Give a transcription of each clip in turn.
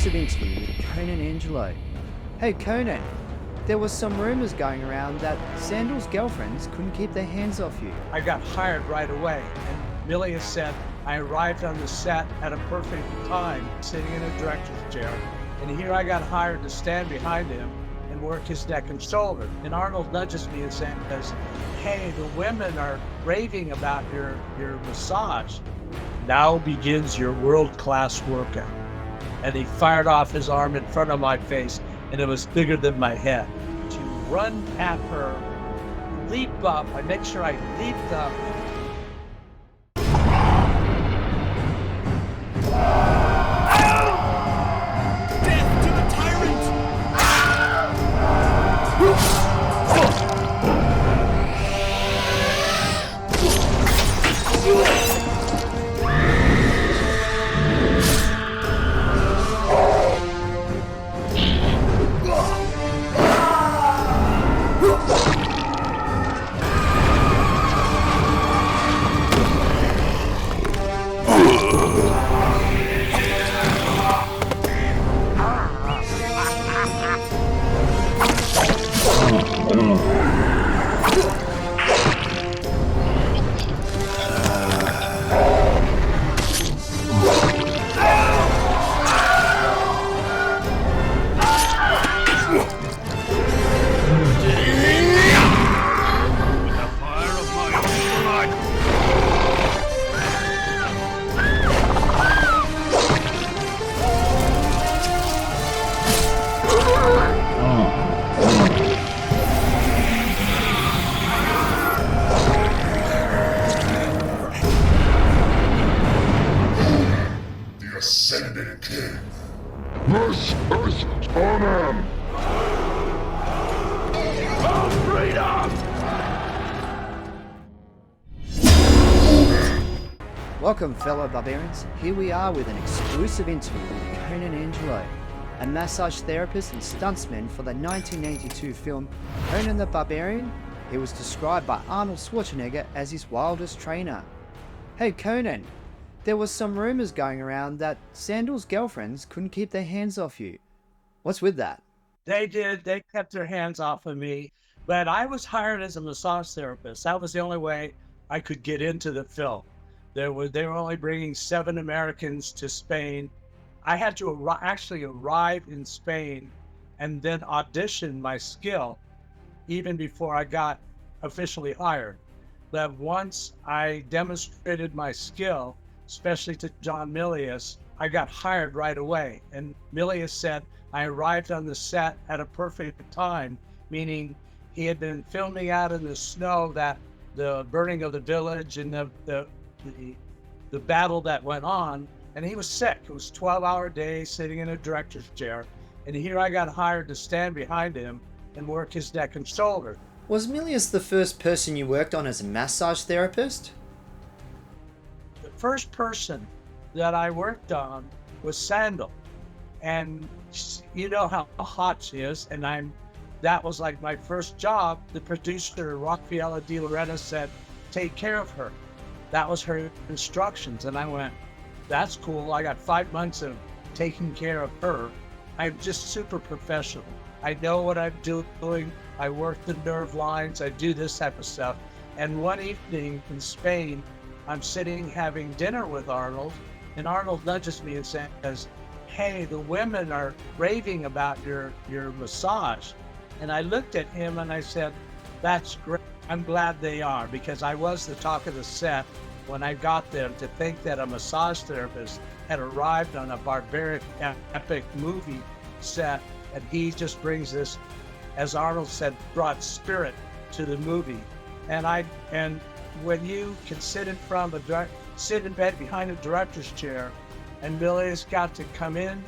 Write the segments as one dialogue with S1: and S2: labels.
S1: exclusive interview with Conan Angelo. Hey Conan, there was some rumours going around that Sandal's girlfriends couldn't keep their hands off you.
S2: I got hired right away, and Milius said I arrived on the set at a perfect time, sitting in a director's chair, and here I got hired to stand behind him and work his neck and shoulder. And Arnold nudges me and says, hey, the women are raving about your massage. Now begins your world-class workout. And he fired off his arm in front of my face, and it was bigger than my head. To run at her, leap up, I make sure I leaped up.
S3: Death to the tyrant!
S4: The Ascendant King. This is Conan!
S1: Welcome fellow barbarians, here we are with an exclusive interview with Conan Angelo, a massage therapist and stuntsman for the 1982 film Conan the Barbarian. He was described by Arnold Schwarzenegger as his wildest trainer. Hey Conan, there was some rumours going around that Sandal's girlfriends couldn't keep their hands off you. What's with that?
S2: They did, they kept their hands off of me, but I was hired as a massage therapist. That was the only way I could get into the film. They were only bringing 7 Americans to Spain. I had to actually arrive in Spain and then audition my skill even before I got officially hired. But once I demonstrated my skill, especially to John Milius, I got hired right away. And Milius said I arrived on the set at a perfect time, meaning he had been filming out in the snow that the burning of the village and the battle that went on, and he was sick. It was a 12-hour day sitting in a director's chair, and here I got hired to stand behind him and work his neck and shoulder.
S1: Was Milius the first person you worked on as a massage therapist?
S2: The first person that I worked on was Sandalled, and you know how hot she is, and that was like my first job. The producer, Rafaela Di Loretta, said, take care of her. That was her instructions, and I went, that's cool. I got 5 months of taking care of her. I'm just super professional. I know what I'm doing. I work the nerve lines. I do this type of stuff. And one evening in Spain, I'm sitting having dinner with Arnold, and Arnold nudges me and says, hey, the women are raving about your massage. And I looked at him and I said, that's great. I'm glad they are, because I was the talk of the set when I got there. To think that a massage therapist had arrived on a barbaric epic movie set, and he just brings this, as Arnold said, brought spirit to the movie. And when you can sit in bed behind a director's chair, and Milius got to come in,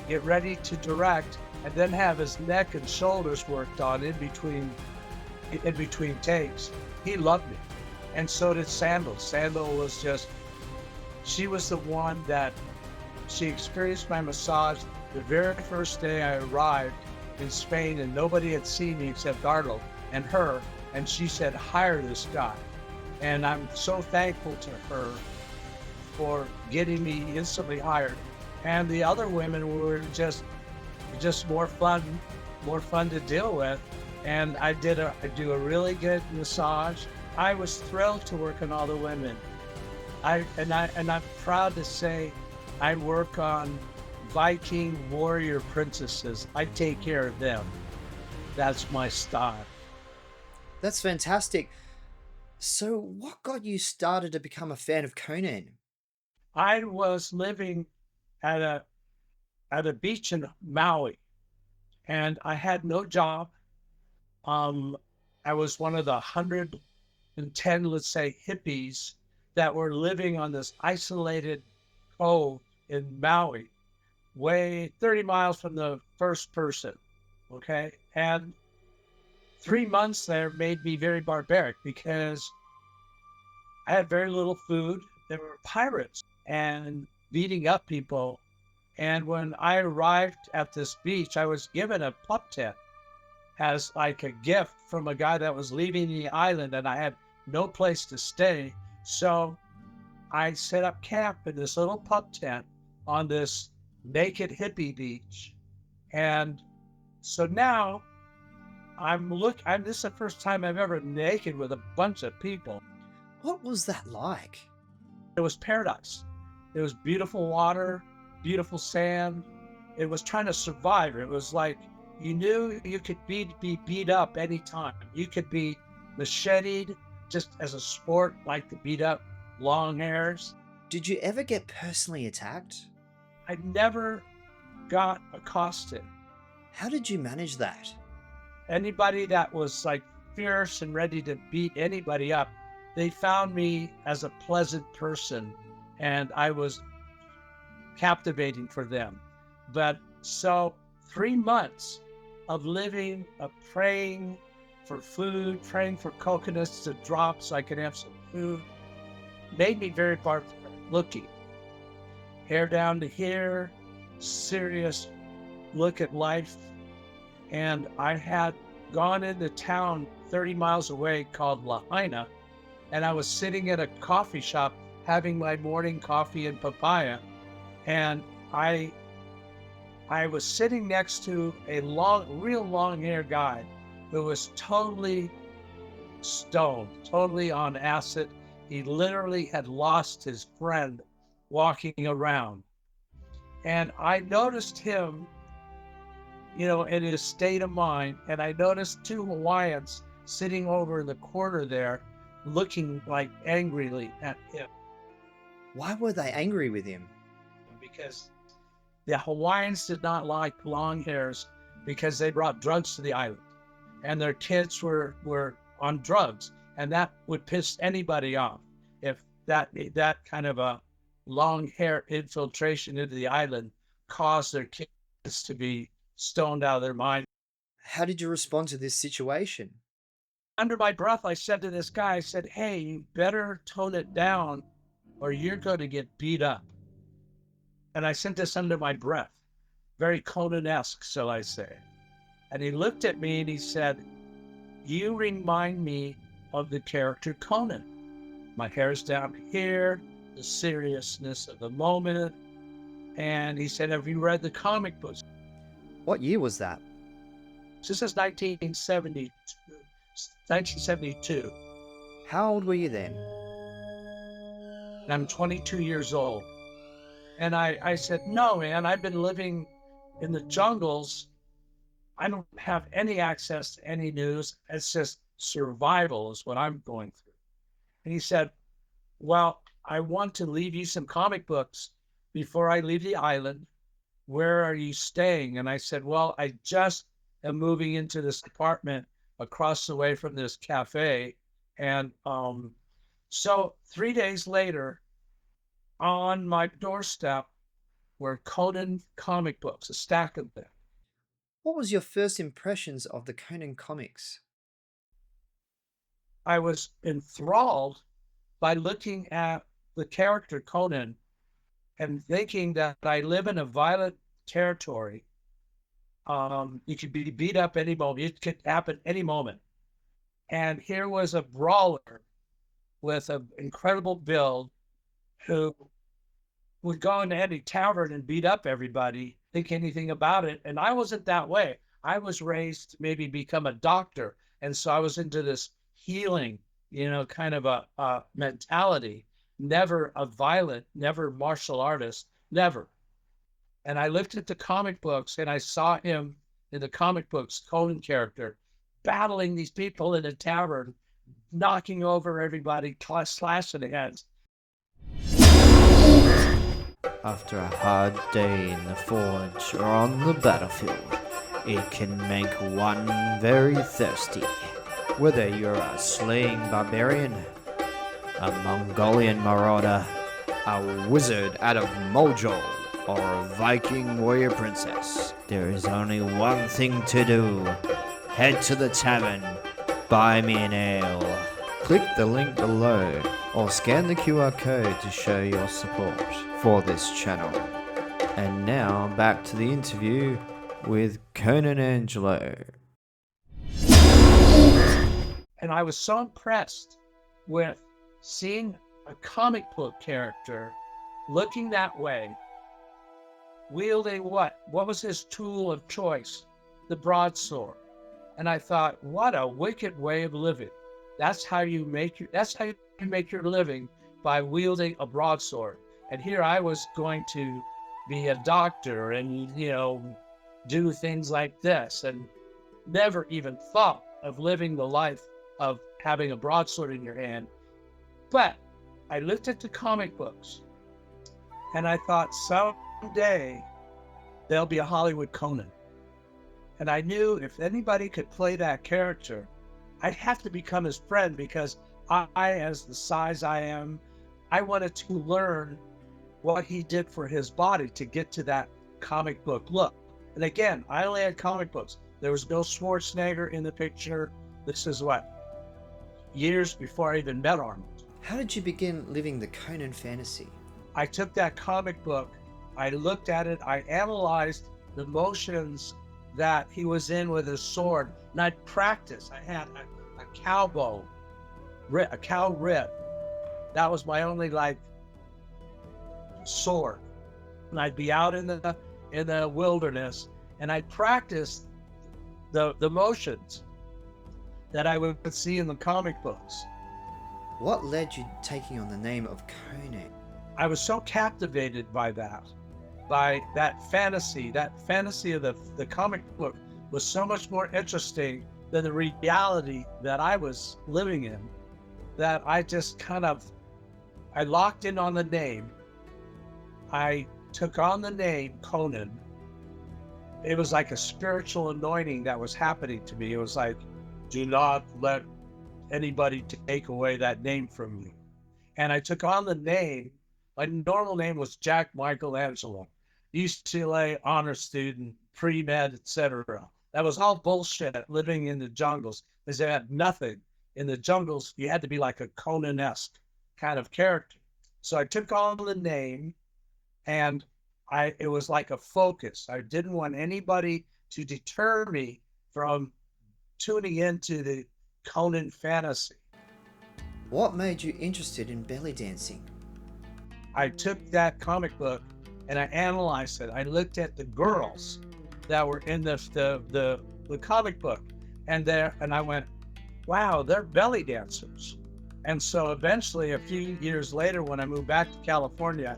S2: get ready to direct, and then have his neck and shoulders worked on in between takes. He loved me, and so did Sandal. Sandal was she was the one that, she experienced my massage the very first day I arrived in Spain, and nobody had seen me except Arnold and her, and she said, hire this guy. And I'm so thankful to her for getting me instantly hired. and the other women were just more fun to deal with. And I do a really good massage. I was thrilled to work on all the women. I'm proud to say I work on Viking warrior princesses. I take care of them. That's my style.
S1: That's fantastic. So, what got you started to become a fan of Conan?
S2: I was living at a beach in Maui, and I had no job. I was one of the 110, let's say, hippies that were living on this isolated cove in Maui, way 30 miles from the first person. Okay. And 3 months there made me very barbaric because I had very little food. There were pirates and beating up people. And when I arrived at this beach, I was given a pup tent as like a gift from a guy that was leaving the island, and I had no place to stay. So I set up camp in this little pup tent on this naked hippie beach. And so now this is the first time I've ever naked with a bunch of people.
S1: What was that like?
S2: It was paradise. It was beautiful water, beautiful sand. It was trying to survive. It was like you knew you could be beat up anytime. You could be macheted just as a sport, like to beat up long hairs.
S1: Did you ever get personally attacked?
S2: I never got accosted.
S1: How did you manage that?
S2: Anybody that was like fierce and ready to beat anybody up, they found me as a pleasant person, and I was captivating for them. But so 3 months of living, of praying for food, praying for coconuts to drop so I could have some food, made me very barbaric looking. Hair down to here, serious look at life. And I had gone into town 30 miles away called Lahaina, and I was sitting at a coffee shop having my morning coffee and papaya. And I was sitting next to a real long-haired guy who was totally stoned, totally on acid. He literally had lost his friend walking around. And I noticed him, in his state of mind. And I noticed two Hawaiians sitting over in the corner there, looking like angrily at him.
S1: Why were they angry with him?
S2: Because the Hawaiians did not like long hairs because they brought drugs to the island, and their kids were on drugs, and that would piss anybody off if that kind of a long hair infiltration into the island caused their kids to be stoned out of their mind.
S1: How did you respond to this situation?
S2: Under my breath, I said to this guy, I said, "Hey, you better tone it down or you're going to get beat up." And I said this under my breath, very Conan-esque, shall I say. And he looked at me and he said, "You remind me of the character Conan. My hair's down here, the seriousness of the moment." And he said, "Have you read the comic books?"
S1: What year was that?
S2: This is 1972.
S1: How old were you then?
S2: And I'm 22 years old. And I said, "No, man, I've been living in the jungles. I don't have any access to any news. It's just survival is what I'm going through." And he said, "Well, I want to leave you some comic books before I leave the island. Where are you staying?" And I said, "Well, I just am moving into this apartment across the way from this cafe." And so 3 days later, on my doorstep were Conan comic books, a stack of them.
S1: What was your first impressions of the Conan comics?
S2: I was enthralled by looking at the character Conan and thinking that I live in a violent territory. You could be beat up any moment. It could happen any moment. And here was a brawler with an incredible build who would go into any tavern and beat up everybody, think anything about it. And I wasn't that way. I was raised to maybe become a doctor. And so I was into this healing, kind of a mentality, never a violent, never martial artist, never. And I looked at the comic books and I saw him in the comic books, Conan character, battling these people in a tavern, knocking over everybody, slashing heads.
S1: After a hard day in the forge or on the battlefield, it can make one very thirsty. Whether you're a slaying barbarian, a Mongolian marauder, a wizard out of Mojo, or a Viking warrior princess, there is only one thing to do. Head to the tavern, buy me an ale. Click the link below or scan the QR code to show your support for this channel. And now back to the interview with Conan Angelo.
S2: And I was so impressed with seeing a comic book character looking that way, wielding what? What was his tool of choice? The broadsword. And I thought, what a wicked way of living. That's how you make your living, by wielding a broadsword. And here I was going to be a doctor and, do things like this, and never even thought of living the life of having a broadsword in your hand. But I looked at the comic books and I thought, someday there'll be a Hollywood Conan. And I knew if anybody could play that character, I'd have to become his friend, because I, as the size I am, I wanted to learn what he did for his body to get to that comic book look. And again, I only had comic books. There was no Schwarzenegger in the picture. This is years before I even met Arnold.
S1: How did you begin living the Conan fantasy?
S2: I took that comic book, I looked at it, I analyzed the motions that he was in with his sword, and I'd practice. I had a cow bow, a cow rib. That was my only sword. And I'd be out in the wilderness, and I'd practice the motions that I would see in the comic books.
S1: What led you taking on the name of Conan?
S2: I was so captivated by that fantasy of the comic book was so much more interesting than the reality that I was living in, that I just I locked in on the name. I took on the name Conan. It was like a spiritual anointing that was happening to me. It was like, do not let anybody take away that name from you. And I took on the name. My normal name was Jack Michael Angelo, UCLA honor student, pre-med, etc. That was all bullshit, living in the jungles, because they had nothing. In the jungles, you had to be like a Conan-esque kind of character. So I took on the name, and it was like a focus. I didn't want anybody to deter me from tuning into the Conan fantasy.
S1: What made you interested in belly dancing?
S2: I took that comic book and I analyzed it. I looked at the girls that were in the comic book, and I went, wow, they're belly dancers. And so eventually, a few years later, when I moved back to California,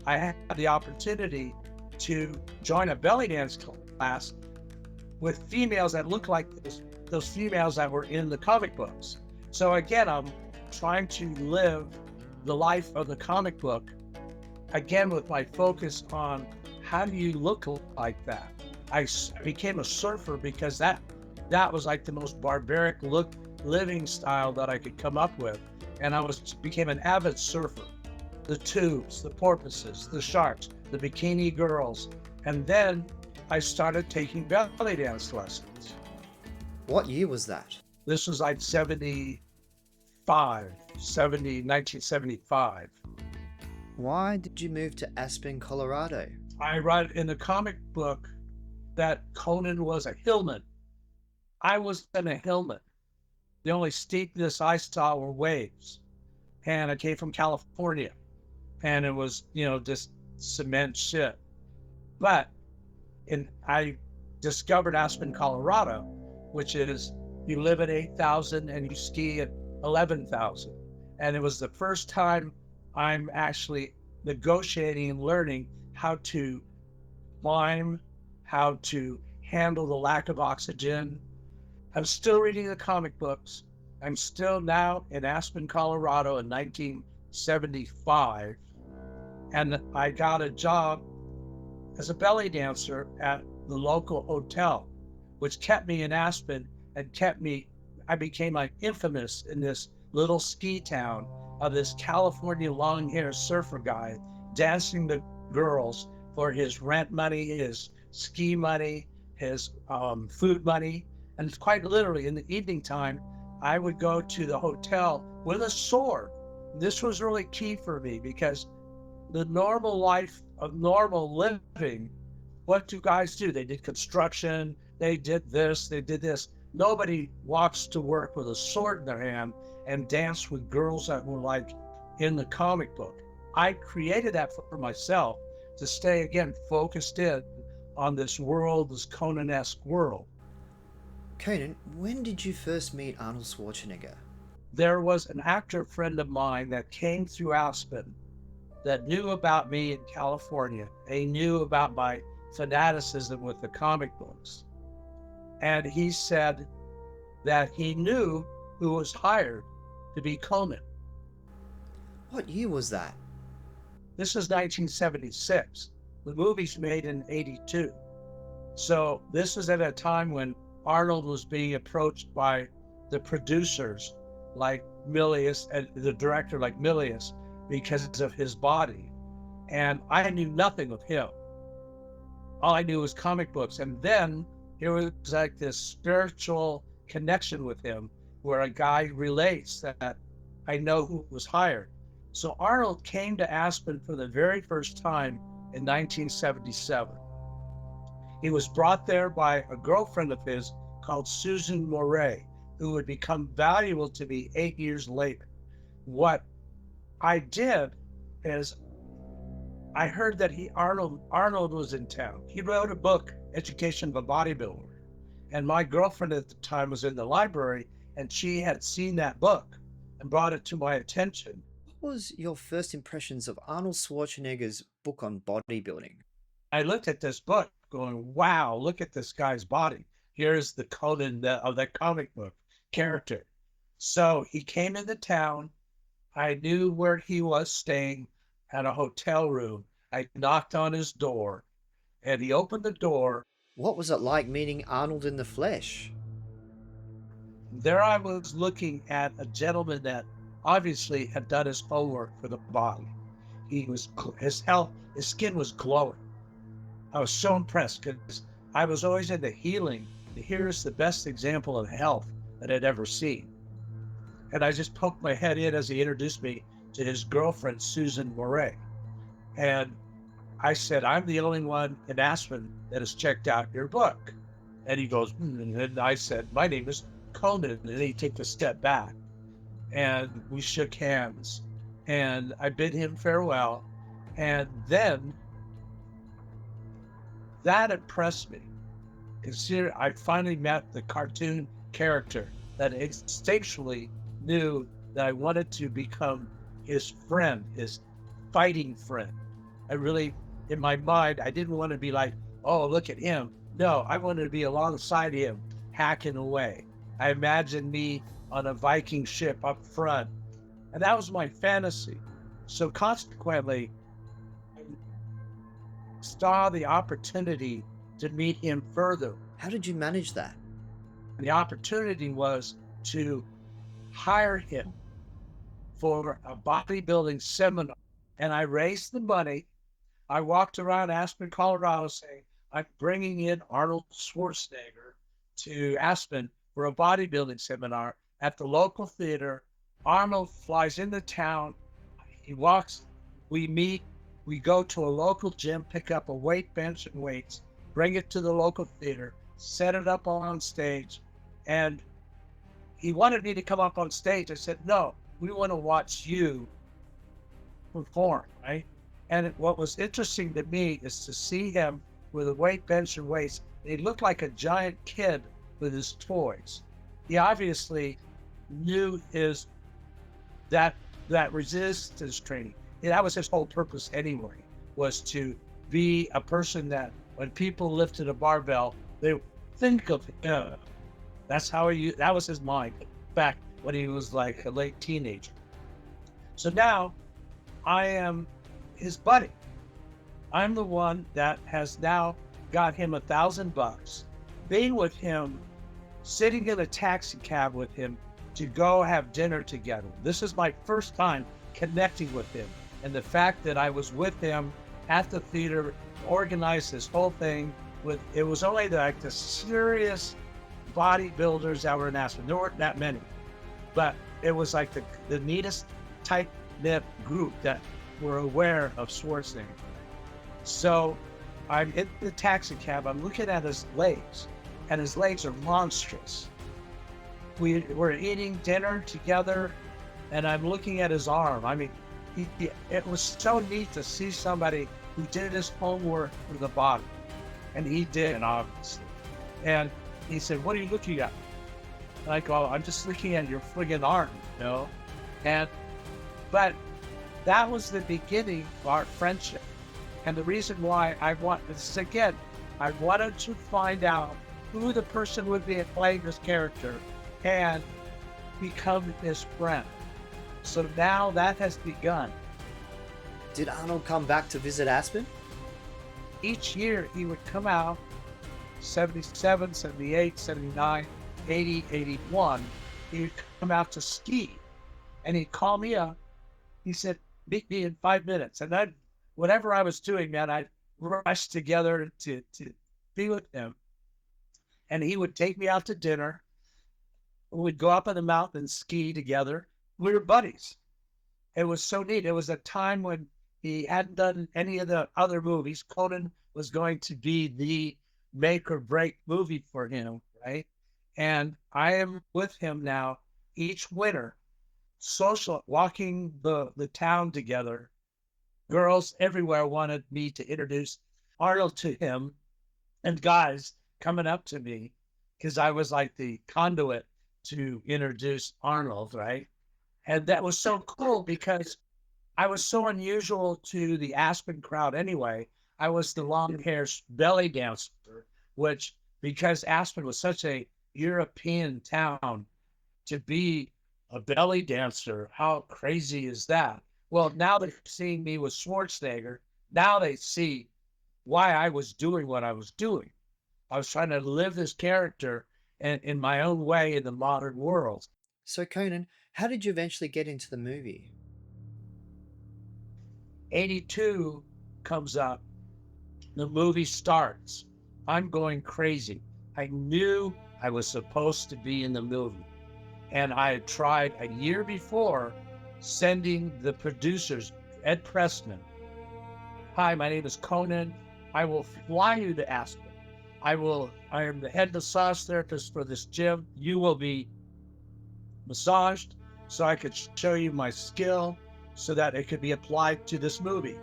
S2: I had the opportunity to join a belly dance class with females that looked like those females that were in the comic books. So again, I'm trying to live the life of the comic book, again with my focus on how do you look like that. I became a surfer because that was like the most barbaric living style that I could come up with, and became an avid surfer. The tubes, the porpoises, the sharks, the bikini girls, and then I started taking belly dance lessons.
S1: What year was that?
S2: This was like 1975.
S1: Why did you move to Aspen, Colorado?
S2: I read in the comic book that Conan was a hillman. I wasn't a hillman. The only steepness I saw were waves. And I came from California. And it was, just cement shit. But I discovered Aspen, Colorado, which is you live at 8,000 and you ski at 11,000. And it was the first time I'm actually negotiating and learning how to climb, how to handle the lack of oxygen. I'm still reading the comic books. I'm still now in Aspen, Colorado in 1975. And I got a job as a belly dancer at the local hotel, which kept me in Aspen and I became like infamous in this little ski town of this California long hair surfer guy dancing the girls for his rent money, his ski money, his food money. And quite literally in the evening time, I would go to the hotel with a sword. This was really key for me because the normal life of normal living, what do guys do? They did construction, they did this, they did this. Nobody walks to work with a sword in their hand and dance with girls that were like in the comic book. I created that for myself to stay, again, focused in on this world, this Conan-esque world.
S1: Conan, when did you first meet Arnold Schwarzenegger?
S2: There was an actor friend of mine that came through Aspen that knew about me in California. He knew about my fanaticism with the comic books. And he said that he knew who was hired to be Conan.
S1: What year was that?
S2: This is 1976. The movie's made in 82. So this is at a time when Arnold was being approached by the producers like Milius and the director like Milius because of his body. And I knew nothing of him. All I knew was comic books. And then there was like this spiritual connection with him where a guy relates that I know who was hired. So Arnold came to Aspen for the very first time in 1977. He was brought there by a girlfriend of his called Susan Moray, who would become valuable to me 8 years later. What I did is I heard that Arnold was in town. He wrote a book, Education of a Bodybuilder. And my girlfriend at the time was in the library and she had seen that book and brought it to my attention.
S1: What was your first impressions of Arnold Schwarzenegger's book on bodybuilding?
S2: I looked at this book going, wow, look at this guy's body. Here's the Conan of that comic book character. So he came into town. I knew where he was staying at a hotel room. I knocked on his door and he opened the door.
S1: What was it like meeting Arnold in the flesh?
S2: There I was looking at a gentleman that obviously had done his homework for the body. His skin was glowing. I was so impressed because I was always into healing. Here's the best example of health that I'd ever seen. And I just poked my head in as he introduced me to his girlfriend, Susan Moray. And I said, I'm the only one in Aspen that has checked out your book. And he goes, and I said, my name is Conan. And he took a step back and we shook hands and I bid him farewell. And then that impressed me. Consider I finally met the cartoon character that instinctually knew that I wanted to become his friend, his fighting friend. I really, in my mind, I didn't want to be like, oh, look at him. No, I wanted to be alongside him, hacking away. I imagined me on a Viking ship up front, and that was my fantasy. So consequently, I saw the opportunity to meet him further.
S1: How did you manage that?
S2: The opportunity was to hire him for a bodybuilding seminar. And I raised the money. I walked around Aspen, Colorado saying, I'm bringing in Arnold Schwarzenegger to Aspen for a bodybuilding seminar at the local theater. Arnold flies into town. He walks, we meet, we go to a local gym, pick up a weight bench and weights, bring it to the local theater, set it up on stage. And he wanted me to come up on stage. I said, no, we want to watch you perform, right? And what was interesting to me is to see him with a weight bench and weights. He looked like a giant kid with his toys. He obviously knew his that resistance training. And that was his whole purpose anyway, was to be a person that when people lifted a barbell, they would think of him. That was his mind back when he was like a late teenager. So now I am his buddy. I'm the one that has now got him $1,000, being with him, sitting in a taxi cab with him to go have dinner together. This is my first time connecting with him. And the fact that I was with him at the theater, organized this whole thing it was only like the serious bodybuilders that were in Aspen. There weren't that many, but it was like the neatest tight-knit group that were aware of Schwarzenegger. So I'm in the taxi cab, I'm looking at his legs, and his legs are monstrous. We were eating dinner together, and I'm looking at his arm. I mean, it was so neat to see somebody who did his homework for the body. And he did, obviously. And he said, "What are you looking at?" And I go, "I'm just looking at your friggin' arm, you know?" But that was the beginning of our friendship. And the reason why I wanted to find out who the person would be playing this character and become his friend. So now that has begun.
S1: Did Arnold come back to visit Aspen?
S2: Each year he would come out, 77, 78, 79, 80, 81. He would come out to ski. And he'd call me up. He said, "Meet me in 5 minutes." And whatever I was doing, man, I'd rush together to be with him. And he would take me out to dinner. We'd go up on the mountain and ski together. We were buddies. It was so neat. It was a time when he hadn't done any of the other movies. Conan was going to be the make or break movie for him, right? And I am with him now each winter, walking the town together. Girls everywhere wanted me to introduce Arnold to him, and guys coming up to me because I was like the conduit to introduce Arnold, right? And that was so cool because I was so unusual to the Aspen crowd anyway. I was the long hair belly dancer, which, because Aspen was such a European town, to be a belly dancer, how crazy is that? Well, now they're seeing me with Schwarzenegger. Now they see why I was doing what I was doing. I was trying to live this character in my own way in the modern world.
S1: So Conan, how did you eventually get into the movie?
S2: 82 comes up. The movie starts. I'm going crazy. I knew I was supposed to be in the movie. And I had tried a year before sending the producers, Ed Pressman, "Hi, my name is Conan. I will fly you to Aspen. I am the head massage therapist for this gym. You will be massaged so I could show you my skill so that it could be applied to this movie.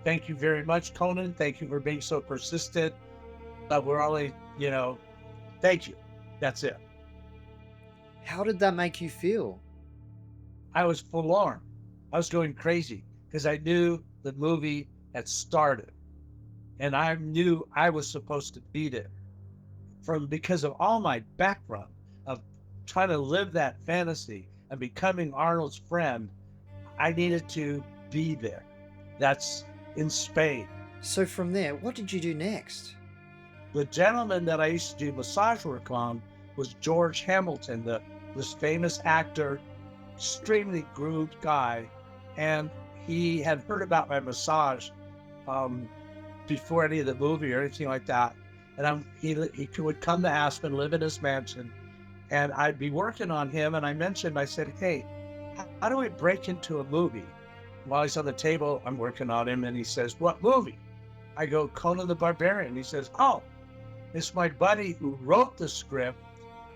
S2: Thank you very much, Conan. Thank you for being so persistent. We're only, thank you." That's it.
S1: How did that make you feel?
S2: I was forlorn. I was going crazy because I knew the movie had started and I knew I was supposed to be there because of all my background of trying to live that fantasy and becoming Arnold's friend. I needed to be there. That's in Spain.
S1: So from there, what did you do next?
S2: The gentleman that I used to do massage work on was George Hamilton, this famous actor, extremely groomed guy. And he had heard about my massage before any of the movie or anything like that. And he would come to Aspen, live in his mansion, and I'd be working on him. And I said, "Hey, how do we break into a movie?" While he's on the table, I'm working on him, and he says, "What movie?" I go, "Conan the Barbarian." He says, "Oh, it's my buddy who wrote the script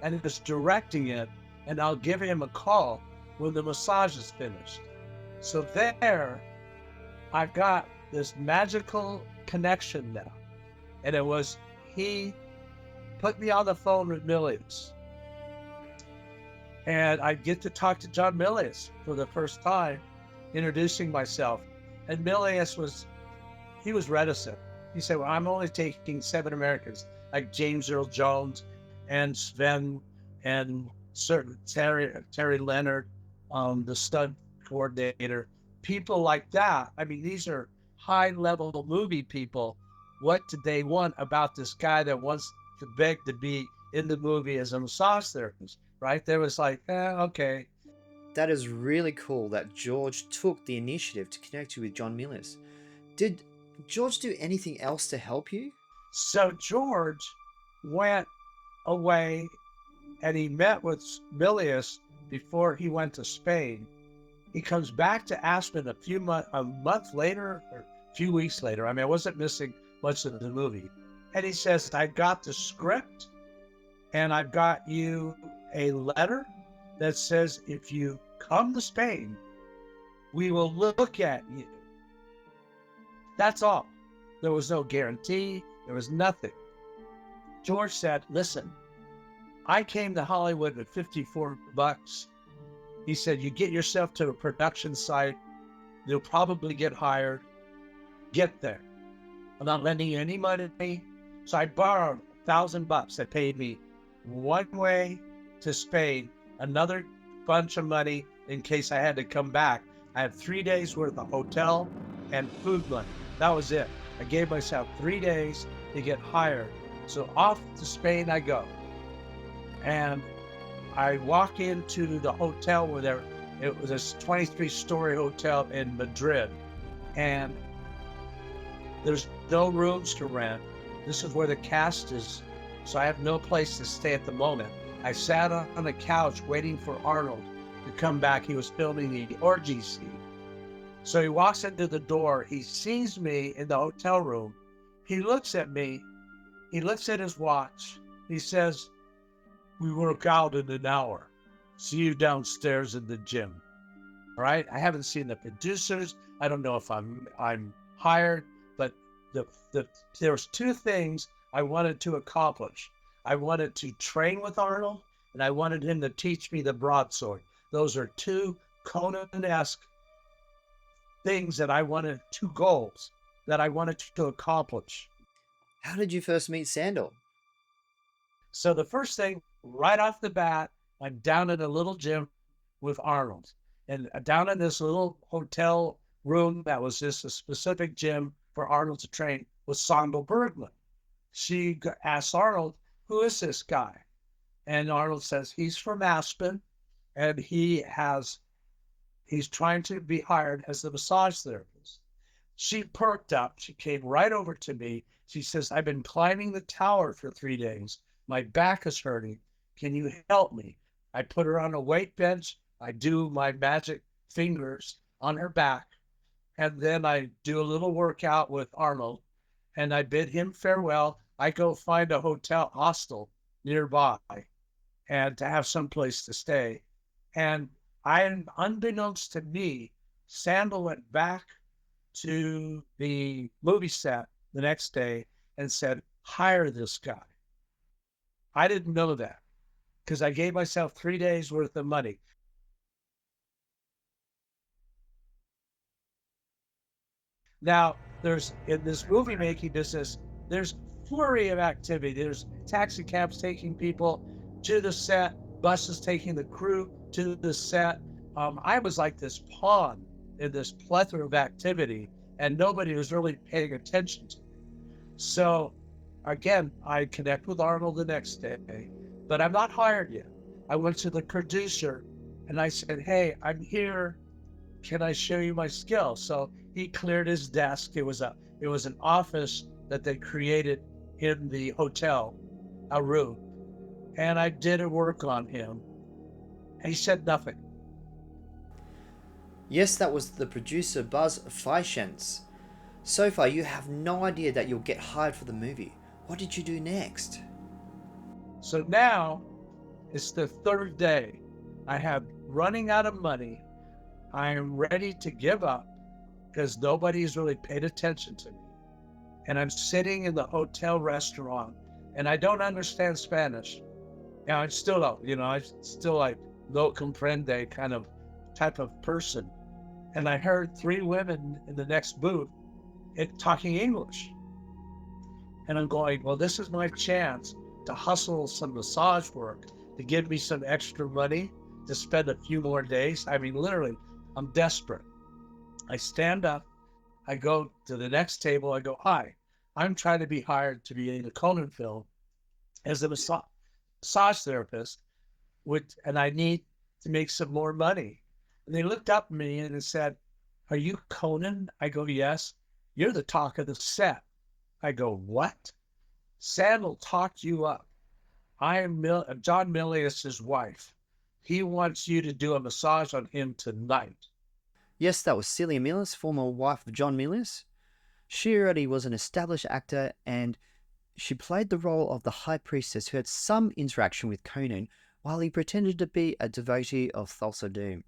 S2: and is directing it, and I'll give him a call when the massage is finished." So there, I've got this magical connection now. And it was, he put me on the phone with Milius. And I get to talk to John Milius for the first time, introducing myself. And Milius he was reticent. He said, well, I'm only taking 7 Americans, like James Earl Jones and Sven and certain Terry Leonard, the stunt coordinator, people like that. I mean, these are high-level movie people. What did they want about this guy that wants to beg to be in the movie as a massage therapist, right? There was like, okay.
S1: That is really cool that George took the initiative to connect you with John Milius. Did George do anything else to help you?
S2: So George went away and he met with Milius before he went to Spain. He comes back to Aspen a month later, or a few weeks later. I mean, I wasn't missing much of the movie. And he says, I got the script and I've got you a letter that says, if you come to Spain, we will look at you. That's all. There was no guarantee. There was nothing. George said, listen, I came to Hollywood with $54. He said, you get yourself to a production site, you'll probably get hired. Get there. I'm not lending you any money. So I borrowed $1,000 that paid me one way to Spain, another bunch of money in case I had to come back. I had 3 days worth of hotel and food money. That was it. I gave myself 3 days to get hired. So off to Spain I go. And I walk into the hotel where it was a 23-story hotel in Madrid. And there's no rooms to rent. This is where the cast is. So I have no place to stay at the moment. I sat on the couch waiting for Arnold to come back. He was filming the orgy scene. So he walks into the door. He sees me in the hotel room. He looks at me. He looks at his watch. He says, we work out in an hour. See you downstairs in the gym. All right. I haven't seen the producers. I don't know if I'm hired, but there was 2 things I wanted to accomplish. I wanted to train with Arnold, and I wanted him to teach me the broadsword. Those are 2 Conan-esque things that I wanted, 2 goals that I wanted to accomplish.
S1: How did you first meet Sandal?
S2: So the first thing, right off the bat, I'm down in a little gym with Arnold. And down in this little hotel room that was just a specific gym for Arnold to train was Sondel Bergman. She asked Arnold, who is this guy? And Arnold says, he's from Aspen, and he's trying to be hired as the massage therapist. She perked up. She came right over to me. She says, I've been climbing the tower for 3 days. My back is hurting. Can you help me? I put her on a weight bench. I do my magic fingers on her back. And then I do a little workout with Arnold. And I bid him farewell. I go find a hostel nearby and to have some place to stay. And unbeknownst to me, Sandal went back to the movie set the next day and said, hire this guy. I didn't know that because I gave myself 3 days worth of money. Now, in this movie making business, there's flurry of activity. There's taxi cabs taking people to the set, buses taking the crew to the set. I was like this pawn in this plethora of activity, and nobody was really paying attention to me. So again, I connect with Arnold the next day, but I'm not hired yet. I went to the producer and I said, hey, I'm here. Can I show you my skill? So he cleared his desk. It was an office that they created in the hotel, a room. And I did a work on him. And he said nothing.
S1: Yes, that was the producer Buzz Feischentz. So far, you have no idea that you'll get hired for the movie. What did you do next?
S2: So now it's the 3rd day. I have running out of money. I am ready to give up. because nobody's really paid attention to me. And I'm sitting in the hotel restaurant, and I don't understand Spanish. And I still don't, I still like no comprende kind of type of person. And I heard three women in the next booth talking English. And I'm going, well, this is my chance to hustle some massage work, to give me some extra money, to spend a few more days. I mean, literally, I'm desperate. I stand up, I go to the next table, I go, hi, I'm trying to be hired to be in a Conan film as a massage therapist, and I need to make some more money. And they looked up at me and they said, are you Conan? I go, yes. You're the talk of the set. I go, what? Sandal talked you up. I am John Milius's wife. He wants you to do a massage on him tonight.
S1: Yes, that was Celia Milius, former wife of John Milius. She already was an established actor, and she played the role of the high priestess who had some interaction with Conan while he pretended to be a devotee of Thulsa Doom.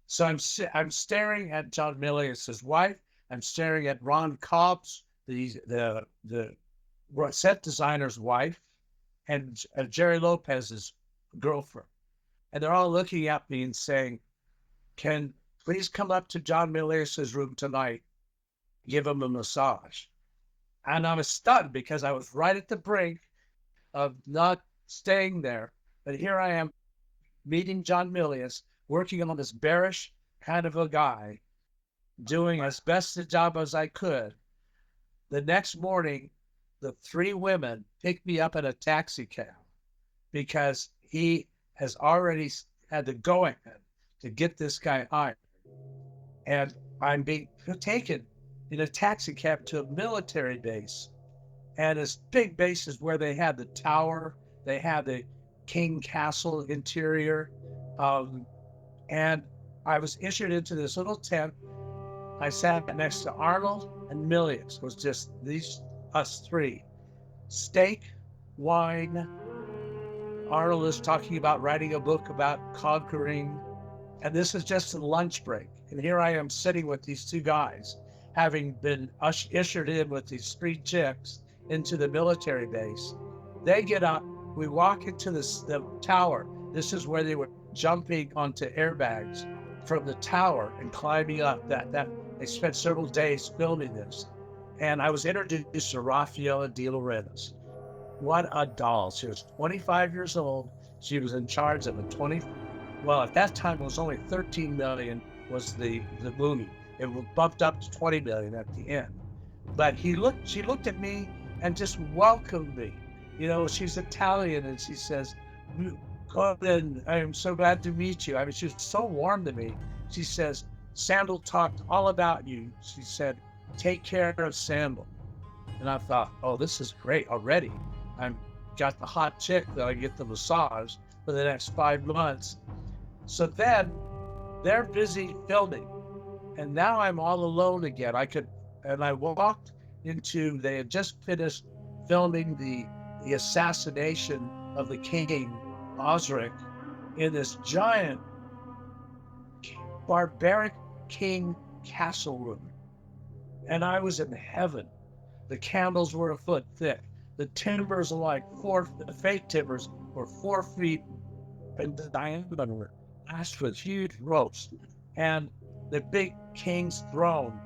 S2: So I'm staring at John Milius's wife. I'm staring at Ron Cobb's, the set designer's wife, and Jerry Lopez's girlfriend. And they're all looking at me and saying, can please come up to John Milius's room tonight, give him a massage. And I was stunned because I was right at the brink of not staying there. But here I am meeting John Milius, working on this bearish kind of a guy, doing as best a job as I could. The next morning, the three women picked me up in a taxi cab because he has already had the go-ahead to get this guy hired. And I'm being taken in a taxi cab to a military base. And this big base is where they had the tower, they had the King Castle interior. And I was issued into this little tent. I sat next to Arnold and Milius. It was just us three. Steak, wine. Arnold is talking about writing a book about conquering. And this is just a lunch break. And here I am sitting with these two guys, having been ushered in with these three chicks into the military base. They get up, we walk into the tower. This is where they were jumping onto airbags from the tower and climbing up. They spent several days filming this. And I was introduced to Rafaela de Laurentiis. What a doll. She was 25 years old. She was in charge of at that time it was only 13 million was the movie. It bumped up to 20 million at the end. But she looked at me and just welcomed me. She's Italian, and she says, Conan, I am so glad to meet you. I mean, she was so warm to me. She says, Sandal talked all about you. She said, take care of Sandal. And I thought, oh, this is great already. I've got the hot chick that I get the massage for the next 5 months. So then they're busy filming. And now I'm all alone again. I walked into, they had just finished filming the assassination of the king, Osric, in this giant barbaric king castle room. And I was in heaven. The candles were a foot thick. The timbers the fake timbers were 4 feet in diameter, lashed with huge ropes. And the big king's throne.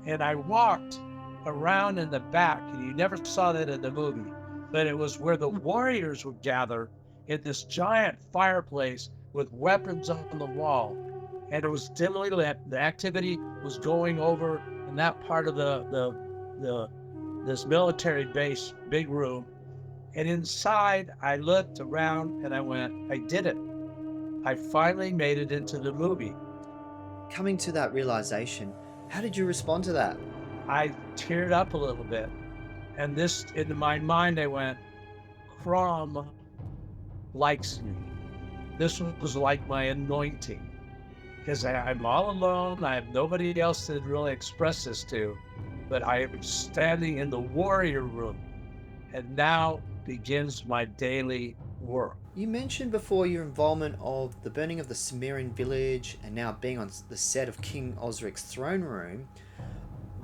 S2: And I walked around in the back, and you never saw that in the movie, but it was where the warriors would gather in this giant fireplace with weapons on the wall. And it was dimly lit. The activity was going over in that part of this military base, big room. And inside, I looked around and I went, I did it. I finally made it into the movie.
S1: Coming to that realization, how did you respond to that?
S2: I teared up a little bit. And this, in my mind, I went, Crom likes me. This was like my anointing. Because I'm all alone. I have nobody else to really express this to. But I am standing in the warrior room. And now begins my daily work.
S1: You mentioned before your involvement of the burning of the Cimmerian village and now being on the set of King Osric's throne room.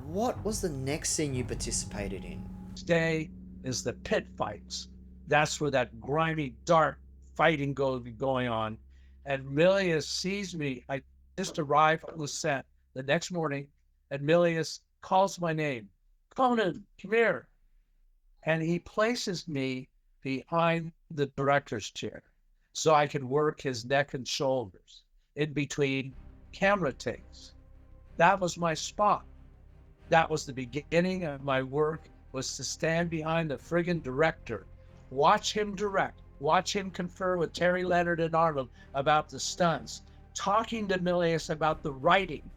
S1: What was the next scene you participated in?
S2: Day is the pit fights. That's where that grimy, dark fighting going on. And Milius sees me. I just arrived on the set the next morning, and Milius calls my name. Conan, come here. And he places me behind the director's chair so I could work his neck and shoulders in between camera takes. That was my spot. That was the beginning of my work, was to stand behind the friggin' director, watch him direct, watch him confer with Terry Leonard and Arnold about the stunts, talking to Milius about the writing,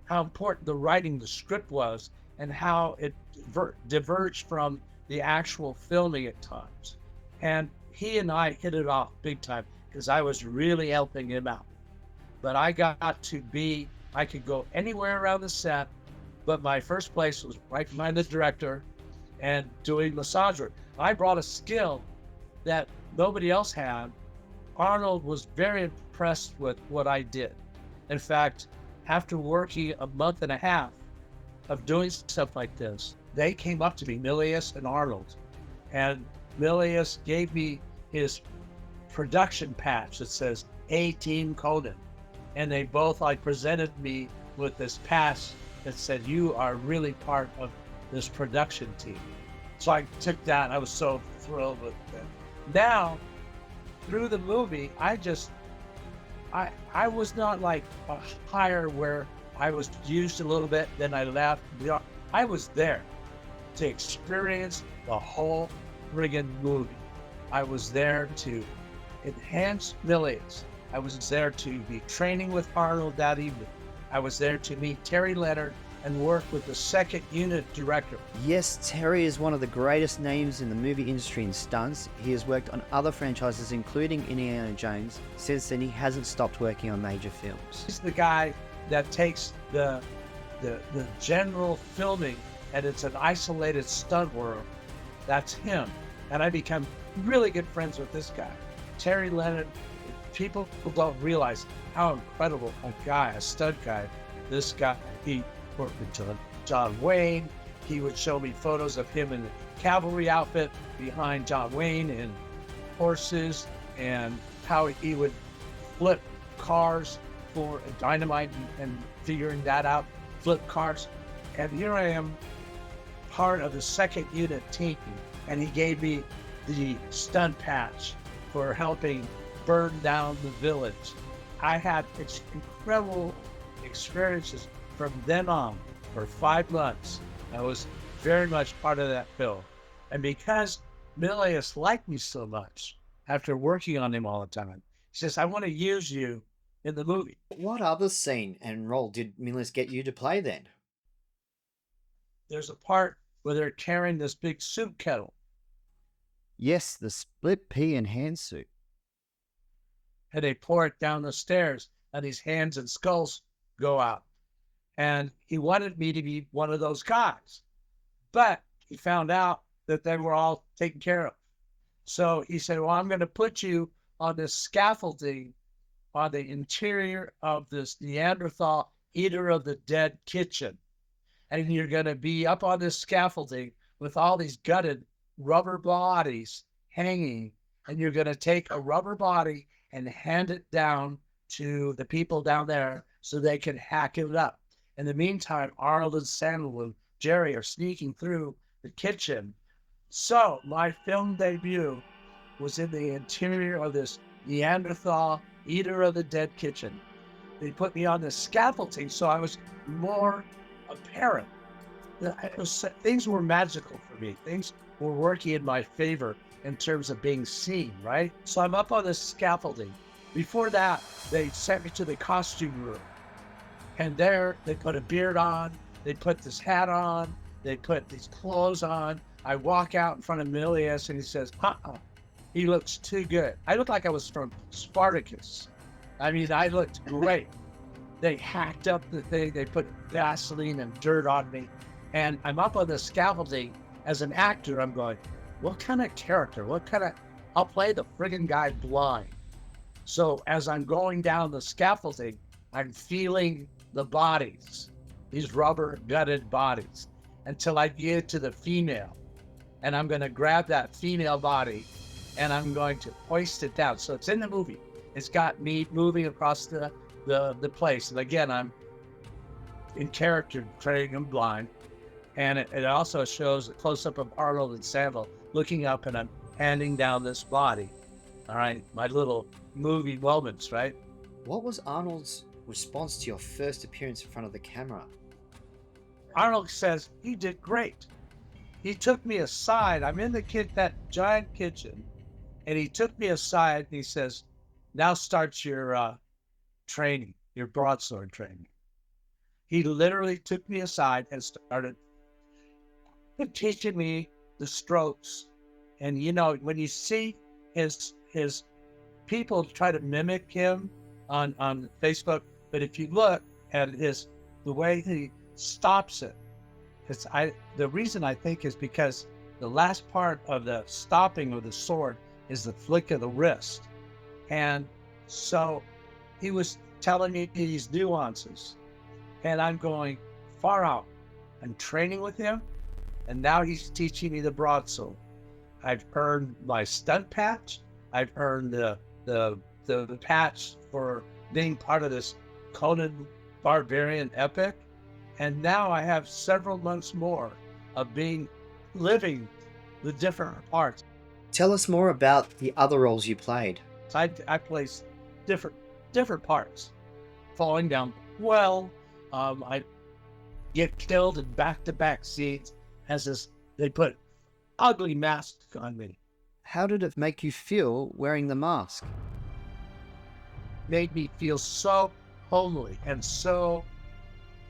S2: how important the writing, the script was, and how it diverged from the actual filming at times. And he and I hit it off big time because I was really helping him out. But I could go anywhere around the set, but my first place was right behind the director and doing massage work. I brought a skill that nobody else had. Arnold was very impressed with what I did. In fact, after working a month and a half of doing stuff like this, they came up to me, Milius and Arnold, and Milius gave me his production patch that says A-Team Conan. And they both presented me with this patch that said, you are really part of this production team. So I took that. I was so thrilled with it. Now, through the movie, I was not like a hire where I was used a little bit, then I left. I was there to experience the whole friggin' movie. I was there to enhance Milius. I was there to be training with Arnold that evening. I was there to meet Terry Leonard and work with the second unit director.
S1: Yes, Terry is one of the greatest names in the movie industry in stunts. He has worked on other franchises, including Indiana Jones. Since then, he hasn't stopped working on major films.
S2: He's the guy that takes the general filming, and it's an isolated stunt world. That's him. And I become really good friends with this guy. Terry Leonard, people don't realize how incredible a stunt guy, this guy. He worked with John Wayne. He would show me photos of him in the cavalry outfit behind John Wayne and horses, and how he would flip cars for dynamite and figuring that out, flip cars. And here I am, part of the second unit team, and he gave me the stunt patch for helping burn down the village. I had incredible experiences from then on for 5 months. I was very much part of that film. And because Milius liked me so much, after working on him all the time, he says, I want to use you in the movie.
S1: What other scene and role did Milius get you to play then?
S2: There's a part where they're carrying this big soup kettle.
S1: Yes, the split pea and hand soup.
S2: And they pour it down the stairs, and his hands and skulls go out. And he wanted me to be one of those guys. But he found out that they were all taken care of. So he said, well, I'm going to put you on this scaffolding on the interior of this Neanderthal eater of the dead kitchen. And you're going to be up on this scaffolding with all these gutted rubber bodies hanging. And you're going to take a rubber body and hand it down to the people down there so they can hack it up. In the meantime, Arnold and Sandalled and Jerry are sneaking through the kitchen. So my film debut was in the interior of this Neanderthal eater of the dead kitchen. They put me on the scaffolding, so I was more apparent. Things were magical for me. Things were working in my favor in terms of being seen, right? So I'm up on the scaffolding. Before that, they sent me to the costume room. And there, they put a beard on, they put this hat on, they put these clothes on. I walk out in front of Milius, and he says, he looks too good. I looked like I was from Spartacus. I mean, I looked great. They hacked up the thing, they put Vaseline and dirt on me. And I'm up on the scaffolding. As an actor, I'm going, what kind of character, what kind of I'll play the friggin' guy blind. So as I'm going down the scaffolding, I'm feeling the bodies, these rubber gutted bodies, until I get to the female. And I'm going to grab that female body and I'm going to hoist it down. So it's in the movie. It's got me moving across the place. And again, I'm in character, training him blind. And it also shows a close-up of Arnold and Sandal looking up, and I'm handing down this body. All right, my little movie moments, right?
S1: What was Arnold's response to your first appearance in front of the camera?
S2: Arnold says, "You did great." He took me aside. I'm in that giant kitchen, and he took me aside and he says, "Now starts your training, your broadsword training." He literally took me aside and started teaching me the strokes. And you know, when you see his people try to mimic him on Facebook, but if you look at the way he stops it, the reason I think is because the last part of the stopping of the sword is the flick of the wrist. And so he was telling me these nuances, and I'm going far out. I'm training with him, and now he's teaching me the broadsword. I've earned my stunt patch. I've earned the patch for being part of this Conan Barbarian epic. And now I have several months more of living the different parts.
S1: Tell us more about the other roles you played.
S2: I play different parts. Falling down well, I get killed in back-to-back scenes as they put ugly masks on me.
S1: How did it make you feel wearing the mask?
S2: Made me feel so homely and so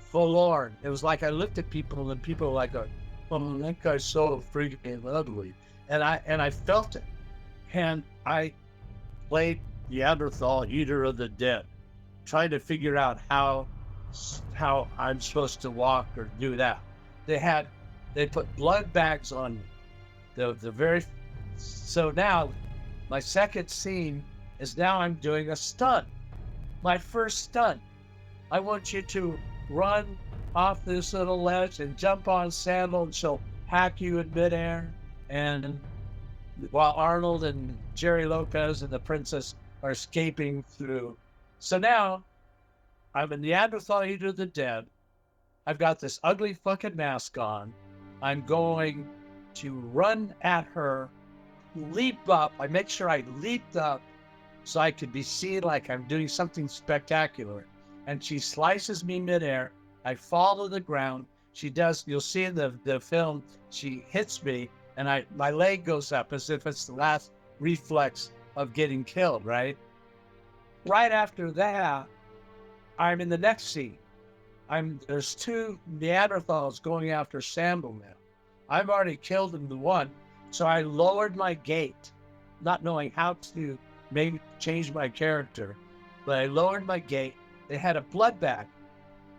S2: forlorn. It was like I looked at people and people were like, "Oh, that guy's so freaking ugly," and I felt it. And I played Neanderthal, Eater of the Dead, trying to figure out how I'm supposed to walk or do that. They put blood bags on me. So now my second scene is now I'm doing a stunt. My first stunt. I want you to run off this little ledge and jump on Sandal, and she'll hack you in midair. And while Arnold and Jerry Lopez and the princess are escaping through. So now I'm a Neanderthal Eater of the Dead. I've got this ugly fucking mask on. I'm going to run at her, leap up. I make sure I leaped up so I could be seen like I'm doing something spectacular. And she slices me midair. I fall to the ground. She does, you'll see in the film, she hits me and my leg goes up as if it's the last reflex of getting killed, right? Right after that, I'm in the next scene. There's two Neanderthals going after Sandal now. I've already killed the one, so I lowered my gait, not knowing how to maybe change my character, but I lowered my gait. They had a blood bag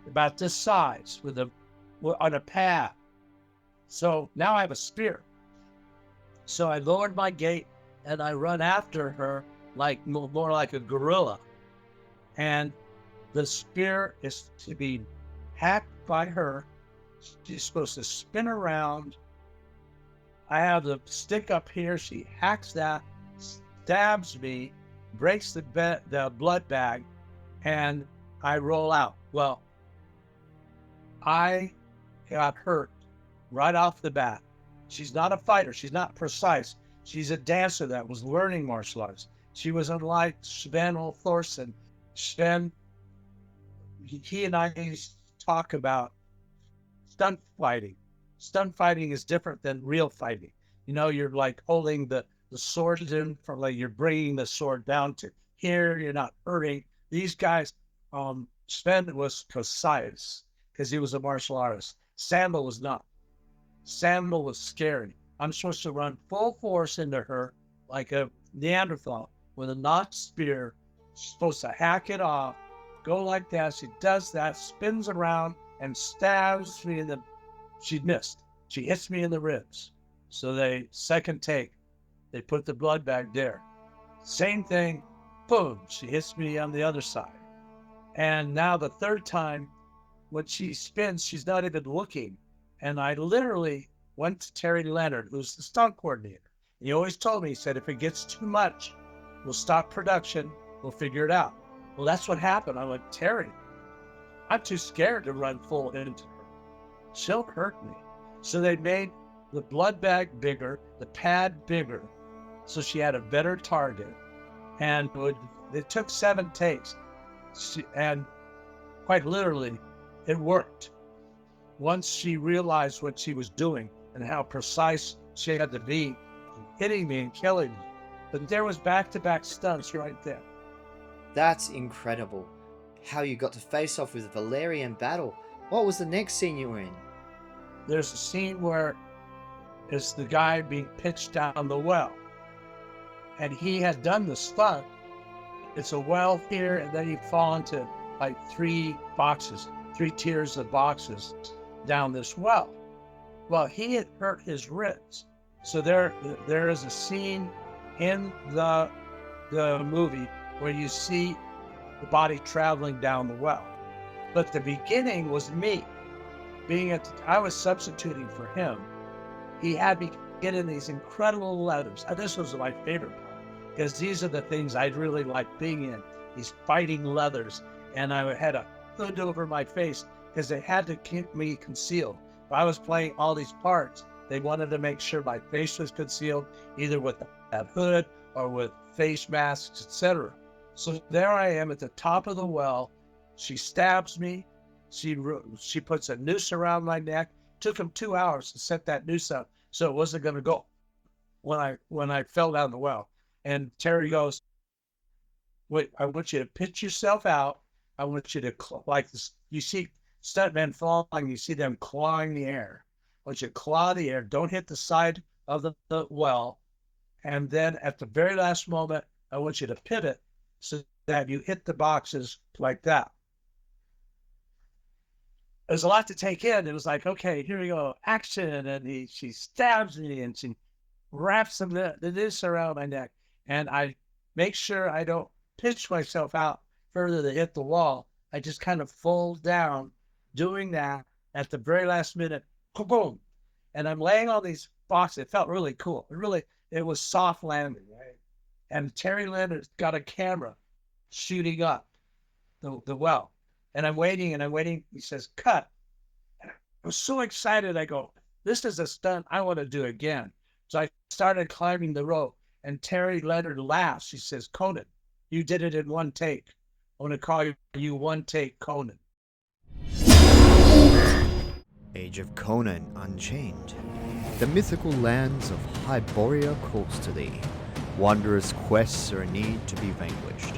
S2: about this size on a pad. So now I have a spear. So I lowered my gait and I run after her like more like a gorilla. And the spear is to be hacked by her. She's supposed to spin around. I have the stick up here. She hacks that, stabs me, breaks the blood bag, and I roll out. Well, I got hurt right off the bat. She's not a fighter. She's not precise. She's a dancer that was learning martial arts. She was unlike Sven Thorson. Sven, he and I used to talk about stunt fighting. Stunt fighting is different than real fighting. You know, you're like holding the sword in from, like, you're bringing the sword down to here. You're not hurting. These guys, Sven was precise because he was a martial artist. Sandal was not. Sandal was scary. I'm supposed to run full force into her like a Neanderthal with a notched spear. Supposed to hack it off, go like that. She does that, spins around and stabs me she missed. She hits me in the ribs. So second take, They put the blood bag there. Same thing, boom, she hits me on the other side. And now the third time, when she spins, she's not even looking. And I literally went to Terry Leonard, who's the stunt coordinator. And he always told me, he said, if it gets too much, we'll stop production, we'll figure it out. Well, that's what happened. I went, Terry, I'm too scared to run full into her. She'll hurt me. So they made the blood bag bigger, the pad bigger, so she had a better target. And it took 7 takes. And quite literally, it worked. Once she realized what she was doing and how precise she had to be, hitting me and killing me. But there was back-to-back stunts right there.
S1: That's incredible. How you got to face off with Valerian battle. What was the next scene you were in?
S2: There's a scene where it's the guy being pitched down the well. And he had done the stunt. It's a well here, and then you fall into like 3 tiers of boxes down this well. Well, he had hurt his ribs. So there is a scene in the movie where you see the body traveling down the well. But the beginning was me. I was substituting for him. He had me get in these incredible leathers. And this was my favorite part, because these are the things I'd really like being in, these fighting leathers. And I had a hood over my face because they had to keep me concealed. If I was playing all these parts, they wanted to make sure my face was concealed, either with that hood or with face masks, etc. So there I am at the top of the well. She stabs me. She puts a noose around my neck. Took him 2 hours to set that noose up, so it wasn't going to go when I fell down the well. And Terry goes, "Wait, I want you to pitch yourself out. I want you to like this. You see stuntmen falling, you see them clawing the air. I want you to claw the air. Don't hit the side of the well. And then at the very last moment, I want you to pivot so that you hit the boxes like that." There's a lot to take in. It was like, okay, here we go, action. And she stabs me and she wraps the noose around my neck. And I make sure I don't pitch myself out further to hit the wall. I just kind of fold down doing that at the very last minute. Boom. And I'm laying on these boxes. It felt really cool. It was soft landing, right? And Terry Leonard's got a camera shooting up the well. And I'm waiting and I'm waiting. He says, cut. And I was so excited. I go, this is a stunt I want to do again. So I started climbing the rope and Terry Leonard laughs. She says, Conan, you did it in 1 take. I want to call you 1 take Conan.
S1: Age of Conan Unchained. The mythical lands of Hyboria calls to thee. Wondrous quests are a need to be vanquished.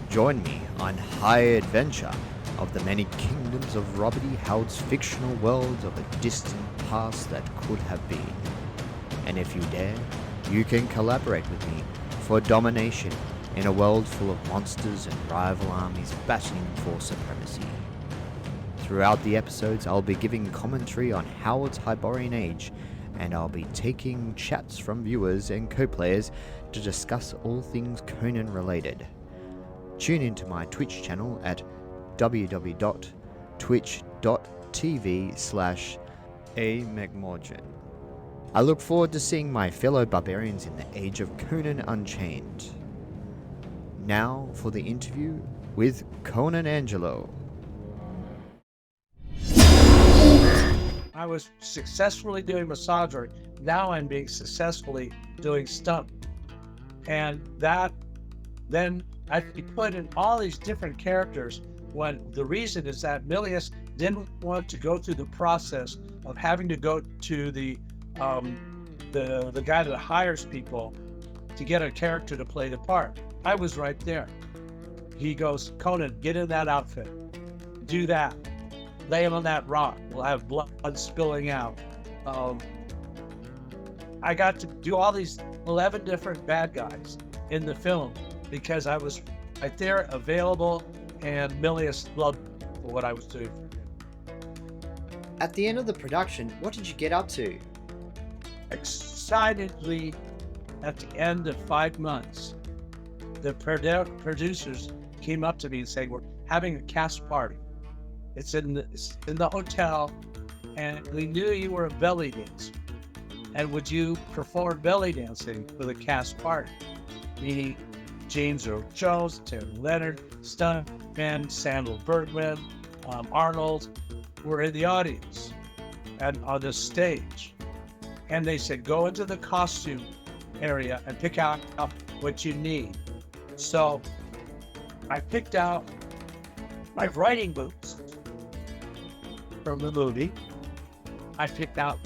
S1: Join me on high adventure of the many kingdoms of Robert E. Howard's fictional world of a distant past that could have been. And if you dare, you can collaborate with me for domination in a world full of monsters and rival armies battling for supremacy. Throughout the episodes, I'll be giving commentary on Howard's Hyborian Age, and I'll be taking chats from viewers and co-players to discuss all things Conan related. Tune into my Twitch channel at www.twitch.tv/amacmordean. I look forward to seeing my fellow barbarians in the Age of Conan Unchained. Now for the interview with Conan Angelo.
S2: I was successfully doing massagery. Now I'm being successfully doing stunt. And that, then I put in all these different characters when the reason is that Milius didn't want to go through the process of having to go to the guy that hires people to get a character to play the part. I was right there. He goes, Conan, get in that outfit. Do that. Lay him on that rock. We'll have blood spilling out. I got to do all these 11 different bad guys in the film because I was right there, available, and Milius loved what I was doing.
S1: At the end of the production, what did you get up to?
S2: Excitedly at the end of 5 months, the producers came up to me and said, "We're having a cast party. It's in the hotel, and we knew you were a belly dancer. And would you perform belly dancing for the cast party?" Meaning James Earl Jones, Terry Leonard, stuntman, sandalled Bergman, Arnold were in the audience and on the stage. And they said, "Go into the costume area and pick out what you need." So I picked out my riding boots from the movie. I picked out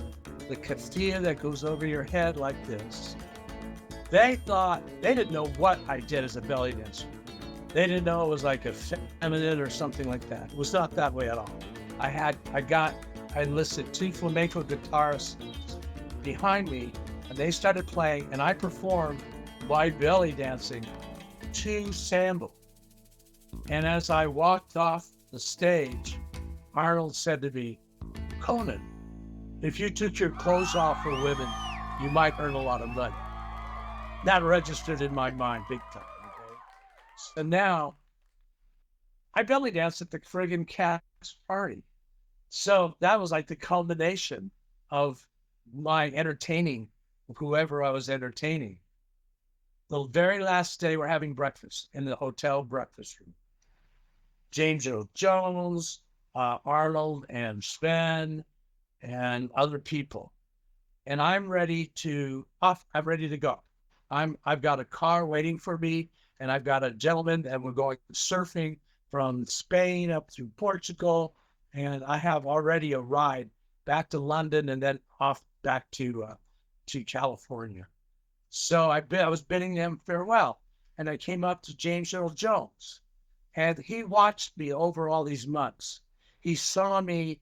S2: the castilla that goes over your head like this. They didn't know what I did as a belly dancer. They didn't know it was like a feminine or something like that. It was not that way at all. I enlisted 2 flamenco guitarists behind me, and they started playing, and I performed wide belly dancing to sandal. And as I walked off the stage, Arnold said to me, "Conan, if you took your clothes off for women, you might earn a lot of money." That registered in my mind big time. Okay? So now I belly dance at the friggin' cast party. So that was like the culmination of my entertaining whoever I was entertaining. The very last day, we're having breakfast in the hotel breakfast room. James Earl Jones, Arnold, and Sven, and other people. And I'm ready to go. I've got a car waiting for me, and I've got a gentleman, and we're going surfing from Spain up through Portugal, and I have already a ride back to London and then off back to California. So I was bidding them farewell, and I came up to James Earl Jones, and he watched me over all these months. He saw me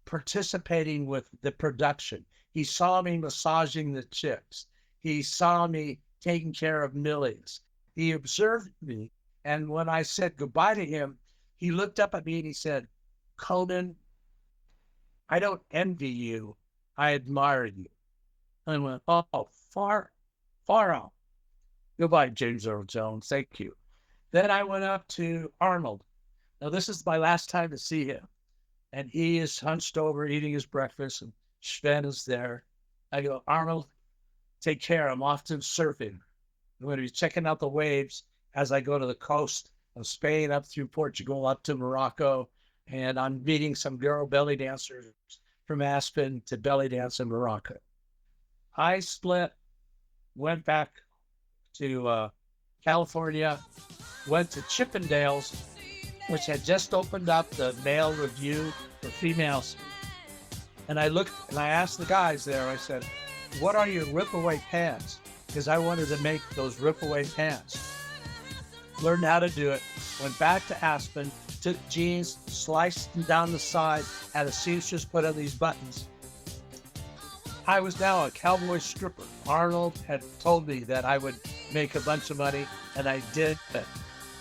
S2: participating with the production. He saw me massaging the chicks. He saw me taking care of millies. He observed me, and when I said goodbye to him, he looked up at me and he said, "Conan, I don't envy you. I admire you." And I went, "Oh, far out. Goodbye, James Earl Jones. Thank you." Then I went up to Arnold. Now, this is my last time to see him. And he is hunched over eating his breakfast, and Sven is there. I go, "Arnold, take care. I'm off to surfing. I'm going to be checking out the waves as I go to the coast of Spain, up through Portugal, up to Morocco. And I'm meeting some girl belly dancers from Aspen to belly dance in Morocco." I split, went back to California, went to Chippendales, which had just opened up the male review for females. And I looked and I asked the guys there, I said, "What are your rip-away pants?" Because I wanted to make those rip-away pants. Learned how to do it, went back to Aspen, took jeans, sliced them down the side, had a seamstress put on these buttons. I was now a cowboy stripper. Arnold had told me that I would make a bunch of money, and I did it.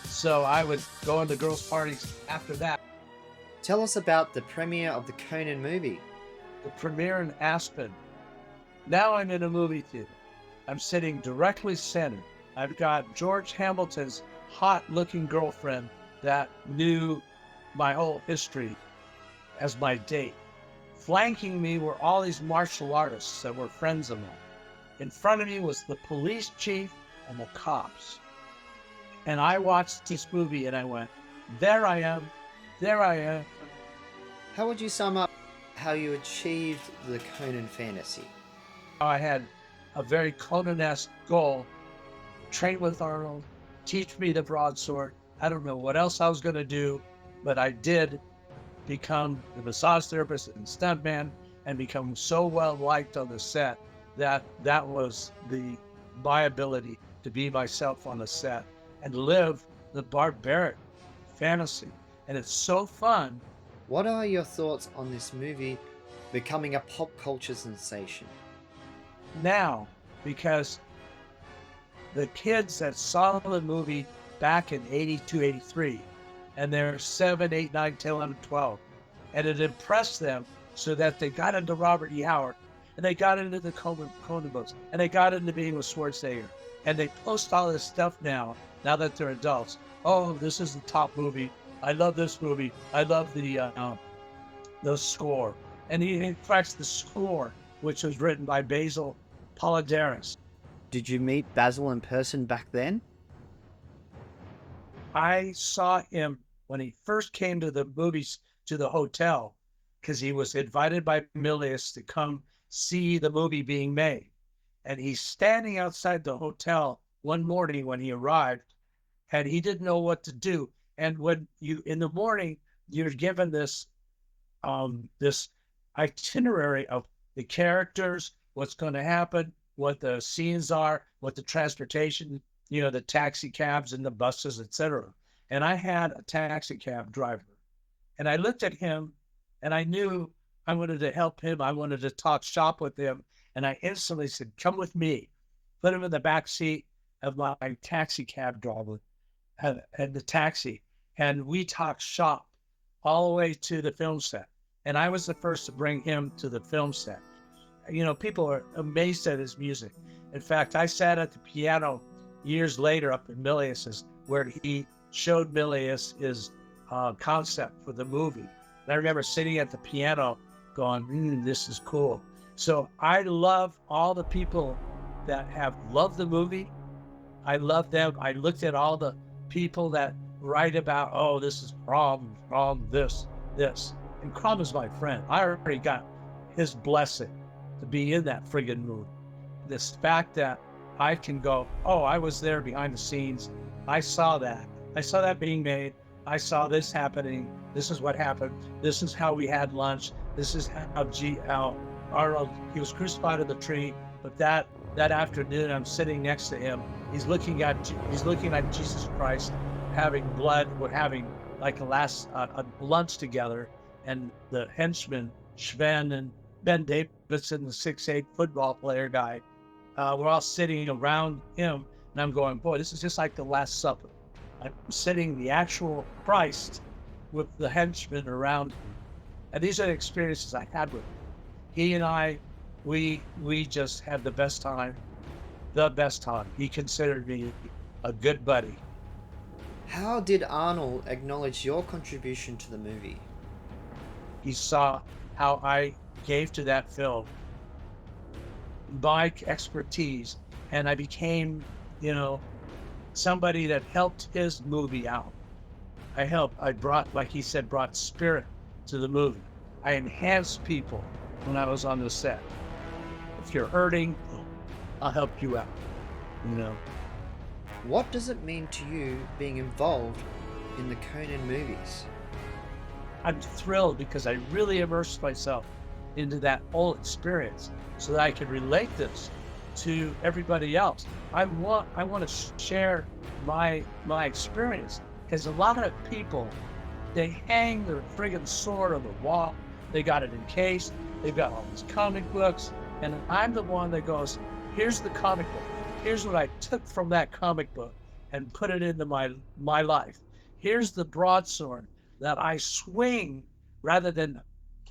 S2: So I would go into girls' parties after that.
S1: Tell us about the premiere of the Conan movie.
S2: The premiere in Aspen. Now I'm in a movie theater. I'm sitting directly centered. I've got George Hamilton's hot-looking girlfriend that knew my whole history as my date. Flanking me were all these martial artists that were friends of mine. In front of me was the police chief and the cops. And I watched this movie and I went, there I am.
S1: How would you sum up how you achieved the Conan fantasy?
S2: I had a very Conan-esque goal. Train with Arnold, teach me the broadsword. I don't know what else I was going to do, but I did become the massage therapist and stuntman and become so well liked on the set that was my ability to be myself on the set and live the barbaric fantasy. And it's so fun.
S1: What are your thoughts on this movie becoming a pop culture sensation?
S2: Now, because the kids that saw the movie back in 82, 83, and they're 7, 8, 9, 10, 11, 12, and it impressed them so that they got into Robert E. Howard, and they got into the Conan books, and they got into being with Schwarzenegger, and they post all this stuff now that they're adults. Oh, this is the top movie. I love this movie. I love the score. And in fact, the score, which was written by Basil Polidaris.
S1: Did you meet Basil in person back then?
S2: I saw him when he first came to the movies, to the hotel, because he was invited by Milius to come see the movie being made. And he's standing outside the hotel one morning when he arrived, and he didn't know what to do. And when you, in the morning, you're given this this itinerary of the characters, what's going to happen, what the scenes are, what the transportation, the taxi cabs and the buses, etc. And I had a taxi cab driver, and I looked at him, and I knew I wanted to help him. I wanted to talk shop with him, and I instantly said, "Come with me." Put him in the back seat of my taxi cab driver, and the taxi, and we talked shop all the way to the film set. And I was the first to bring him to the film set. People are amazed at his music. In fact, I sat at the piano years later up in Milius's, where he showed Milius his concept for the movie. And I remember sitting at the piano going, this is cool. So I love all the people that have loved the movie. I love them. I looked at all the people that write about, oh, this is Crom, this. And Crom is my friend. I already got his blessing to be in that friggin' movie. This fact that I can go, oh, I was there behind the scenes. I saw that. I saw that being made. I saw this happening. This is what happened. This is how we had lunch. This is how Arnold, he was crucified on the tree. But that afternoon, I'm sitting next to him. He's looking at Jesus Christ, having blood. We're having like a lunch together. And the henchman, Sven and Ben Davidson, the 6'8" football player guy, we're all sitting around him. And I'm going, boy, this is just like the Last Supper. I'm sitting the actual Christ with the henchmen around him. And these are the experiences I had with him. He and I, we just had the best time. He considered me a good buddy.
S1: How did Arnold acknowledge your contribution to the movie?
S2: He saw how I gave to that film my expertise, and I became, somebody that helped his movie out. I brought, like he said, brought spirit to the movie. I enhanced people when I was on the set. If you're hurting, I'll help you out,
S1: What does it mean to you being involved in the Conan movies?
S2: I'm thrilled because I really immersed myself into that whole experience so that I can relate this to everybody else. I want to share my experience, because a lot of people, they hang their friggin' sword on the wall. They got it encased. They've got all these comic books, and I'm the one that goes, here's the comic book. Here's what I took from that comic book and put it into my life. Here's the broadsword that I swing rather than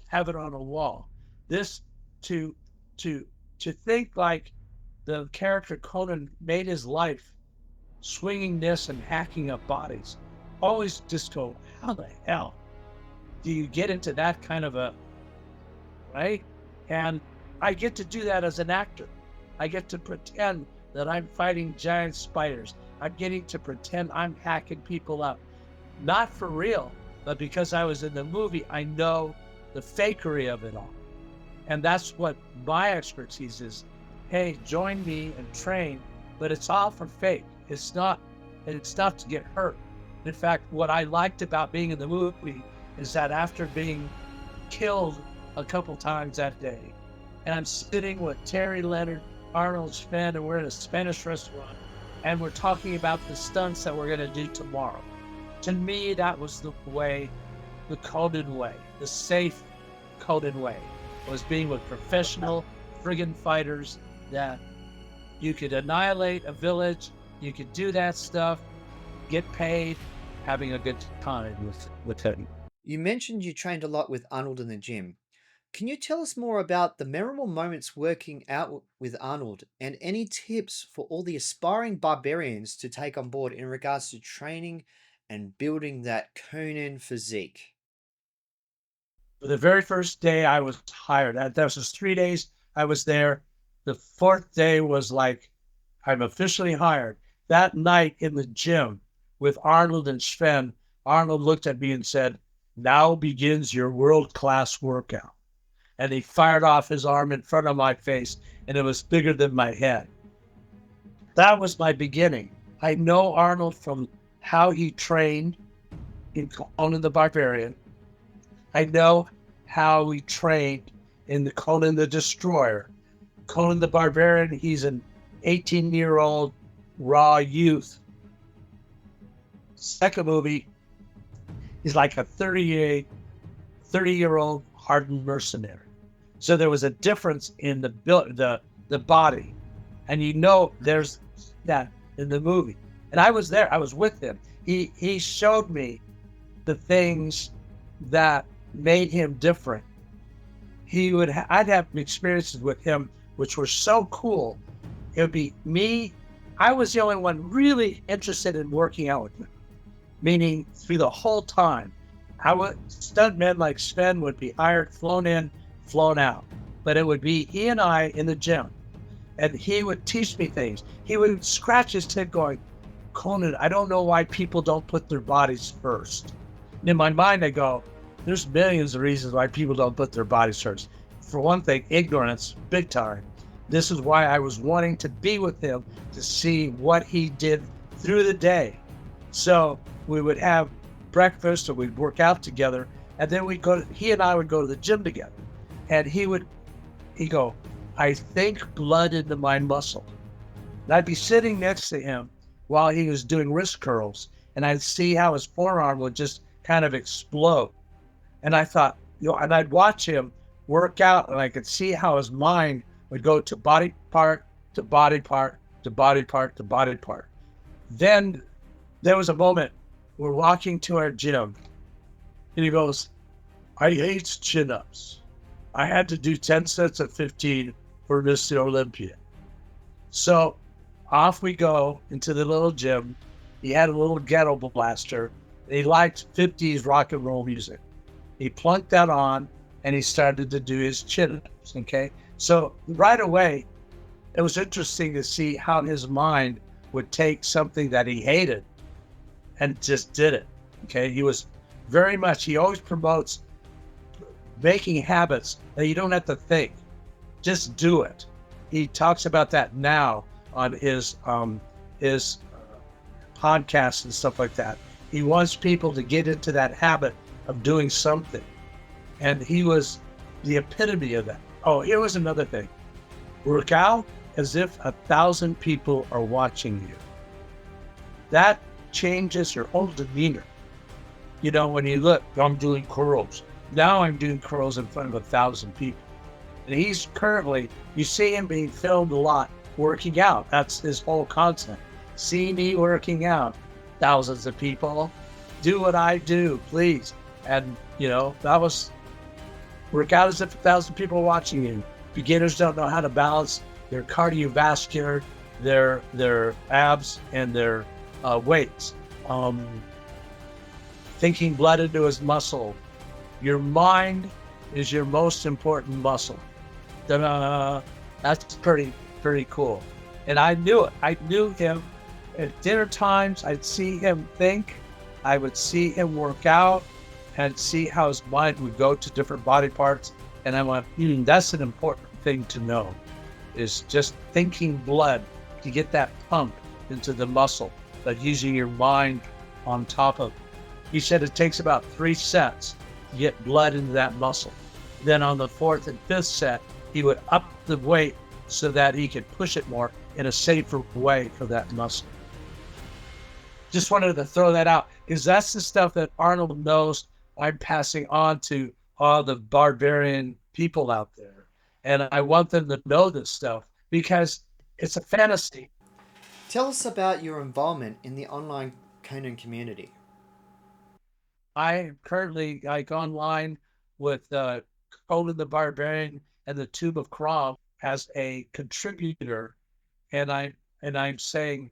S2: have it on a wall. This to think like the character Conan made his life swinging this and hacking up bodies. Always just go, how the hell do you get into that kind of right? And I get to do that as an actor. I get to pretend that I'm fighting giant spiders. I'm getting to pretend I'm hacking people up. Not for real, but because I was in the movie, I know the fakery of it all. And that's what my expertise is. Hey, join me and train, but it's all for fake. It's not to get hurt. In fact, what I liked about being in the movie is that after being killed a couple times that day, and I'm sitting with Terry Leonard, Arnold's fan, and we're in a Spanish restaurant, and we're talking about the stunts that we're gonna do tomorrow. To me, that was the way, the Conan way, the safe Conan way, was being with professional friggin' fighters that you could annihilate a village, you could do that stuff, get paid, having a good time with him.
S1: You mentioned you trained a lot with Arnold in the gym. Can you tell us more about the memorable moments working out with Arnold and any tips for all the aspiring barbarians to take on board in regards to training and building that Conan physique?
S2: The very first day I was hired, that was just 3 days I was there. The fourth day was like, I'm officially hired. That night in the gym with Arnold and Sven, Arnold looked at me and said, "Now begins your world-class workout." And he fired off his arm in front of my face, and it was bigger than my head. That was my beginning. I know Arnold from how he trained in Conan the Barbarian. I know how he trained in the Conan the Destroyer. Conan the Barbarian, he's an 18-year-old raw youth. Second movie, he's like a 30-year-old hardened mercenary. So there was a difference in the body. And you know there's that in the movie. And I was there, I was with him. He showed me the things that made him different. I'd have experiences with him which were so cool. It would be me. I was the only one really interested in working out with him, meaning through the whole time. Stuntmen like Sven would be hired, flown in, flown out. But it would be he and I in the gym, and he would teach me things. He would scratch his head going, "Conan, I don't know why people don't put their bodies first." And in my mind, I go, there's millions of reasons why people don't put their bodies first. For one thing, ignorance, big time. This is why I was wanting to be with him, to see what he did through the day. So we would have breakfast, or we'd work out together, and then he and I would go to the gym together. And he'd go, "I think blood into my muscle." And I'd be sitting next to him while he was doing wrist curls, and I'd see how his forearm would just kind of explode. And I thought, and I'd watch him work out, and I could see how his mind would go to body part, to body part, to body part, to body part. Then there was a moment, we're walking to our gym, and he goes, "I hate chin-ups. I had to do 10 sets of 15 for Mr. Olympia." So off we go into the little gym. He had a little ghetto blaster. And he liked 50s rock and roll music. He plunked that on, and he started to do his chin-ups, okay? So right away, it was interesting to see how his mind would take something that he hated and just did it, okay? He always promotes making habits that you don't have to think. Just do it. He talks about that now on his podcasts and stuff like that. He wants people to get into that habit of doing something. And he was the epitome of that. Oh, here was another thing. Work out as if 1,000 people are watching you. That changes your whole demeanor. You know, when you look, I'm doing curls. Now I'm doing curls in front of 1,000 people. And he's currently, you see him being filmed a lot, working out. That's his whole concept. See me working out. Thousands of people. Do what I do, please. And, that was work out as if 1,000 people are watching you. Beginners don't know how to balance their cardiovascular, their abs, and their weights. Thinking blood into his muscle. Your mind is your most important muscle. Ta-da! That's pretty cool. And I knew it. I knew him at dinner times. I'd see him think. I would see him work out and see how his mind would go to different body parts. And I went, that's an important thing to know, is just thinking blood to get that pump into the muscle, but using your mind on top of it. He said it takes about 3 sets to get blood into that muscle. Then on the 4th and 5th set, he would up the weight so that he could push it more in a safer way for that muscle. Just wanted to throw that out, because that's the stuff that Arnold knows I'm passing on to all the barbarian people out there. And I want them to know this stuff because it's a fantasy.
S1: Tell us about your involvement in the online Conan community.
S2: I am currently online with Conan the Barbarian and the Tomb of Crom as a contributor, and I'm saying,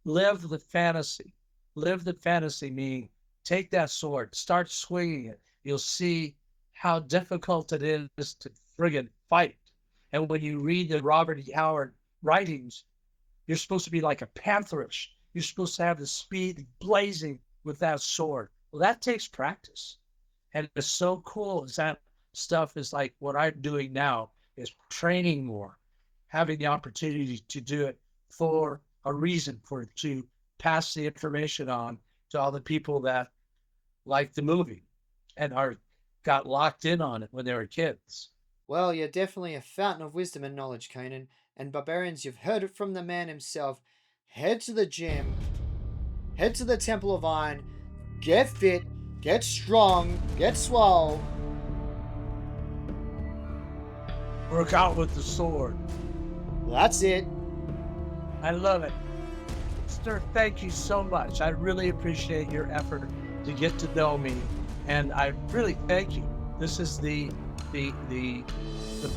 S2: live the fantasy. Live the fantasy, meaning take that sword, start swinging it. You'll see how difficult it is to friggin' fight. And when you read the Robert E. Howard writings, you're supposed to be like a pantherish. You're supposed to have the speed blazing with that sword. Well, that takes practice. And it's so cool is that stuff is like what I'm doing now is training more, having the opportunity to do it for a reason, to pass the information on to all the people that like the movie and got locked in on it when they were kids.
S1: Well, you're definitely a fountain of wisdom and knowledge, Conan. And barbarians, you've heard it from the man himself. Head to the gym, head to the Temple of Iron, get fit, get strong, get swole.
S2: Work out with the sword.
S1: Well, that's it.
S2: I love it. Sir, thank you so much. I really appreciate your effort to get to know me. And I really thank you. This is the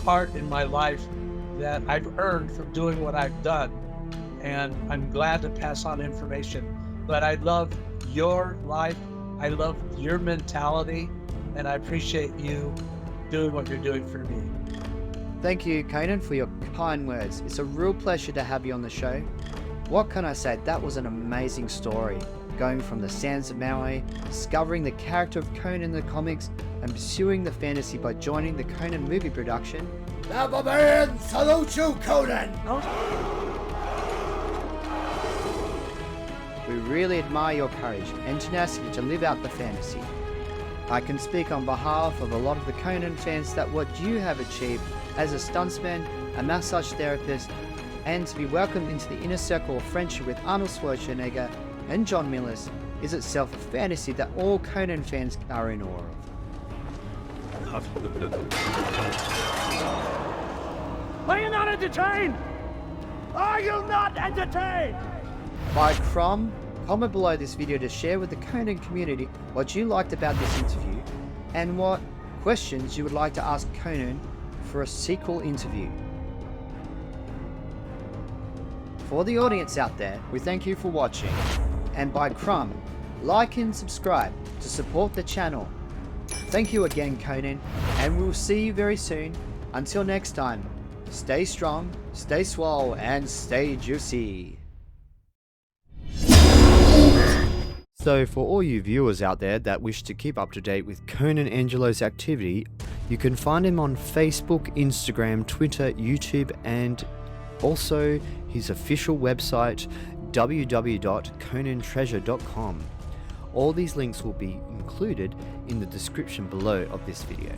S2: part in my life that I've earned from doing what I've done. And I'm glad to pass on information. But I love your life. I love your mentality. And I appreciate you doing what you're doing for me.
S1: Thank you, Conan, for your kind words. It's a real pleasure to have you on the show. What can I say? That was an amazing story. Going from the sands of Maui, discovering the character of Conan in the comics, and pursuing the fantasy by joining the Conan movie production.
S3: The Barbarian salute you, Conan!
S1: We really admire your courage and tenacity to live out the fantasy. I can speak on behalf of a lot of the Conan fans that what you have achieved as a stuntsman, a massage therapist, and to be welcomed into the inner circle of friendship with Arnold Schwarzenegger and John Millis is itself a fantasy that all Conan fans are in awe of.
S3: Are you not entertained? Are you not entertained?
S1: By Crom, comment below this video to share with the Conan community what you liked about this interview and what questions you would like to ask Conan for a sequel interview. For the audience out there, we thank you for watching. And by Crom, like and subscribe to support the channel. Thank you again, Conan, and we'll see you very soon. Until next time, stay strong, stay swole, and stay juicy. So for all you viewers out there that wish to keep up to date with Conan Angelo's activity, you can find him on Facebook, Instagram, Twitter, YouTube, and also his official website www.conantreasure.com. All these links will be included in the description below of this video.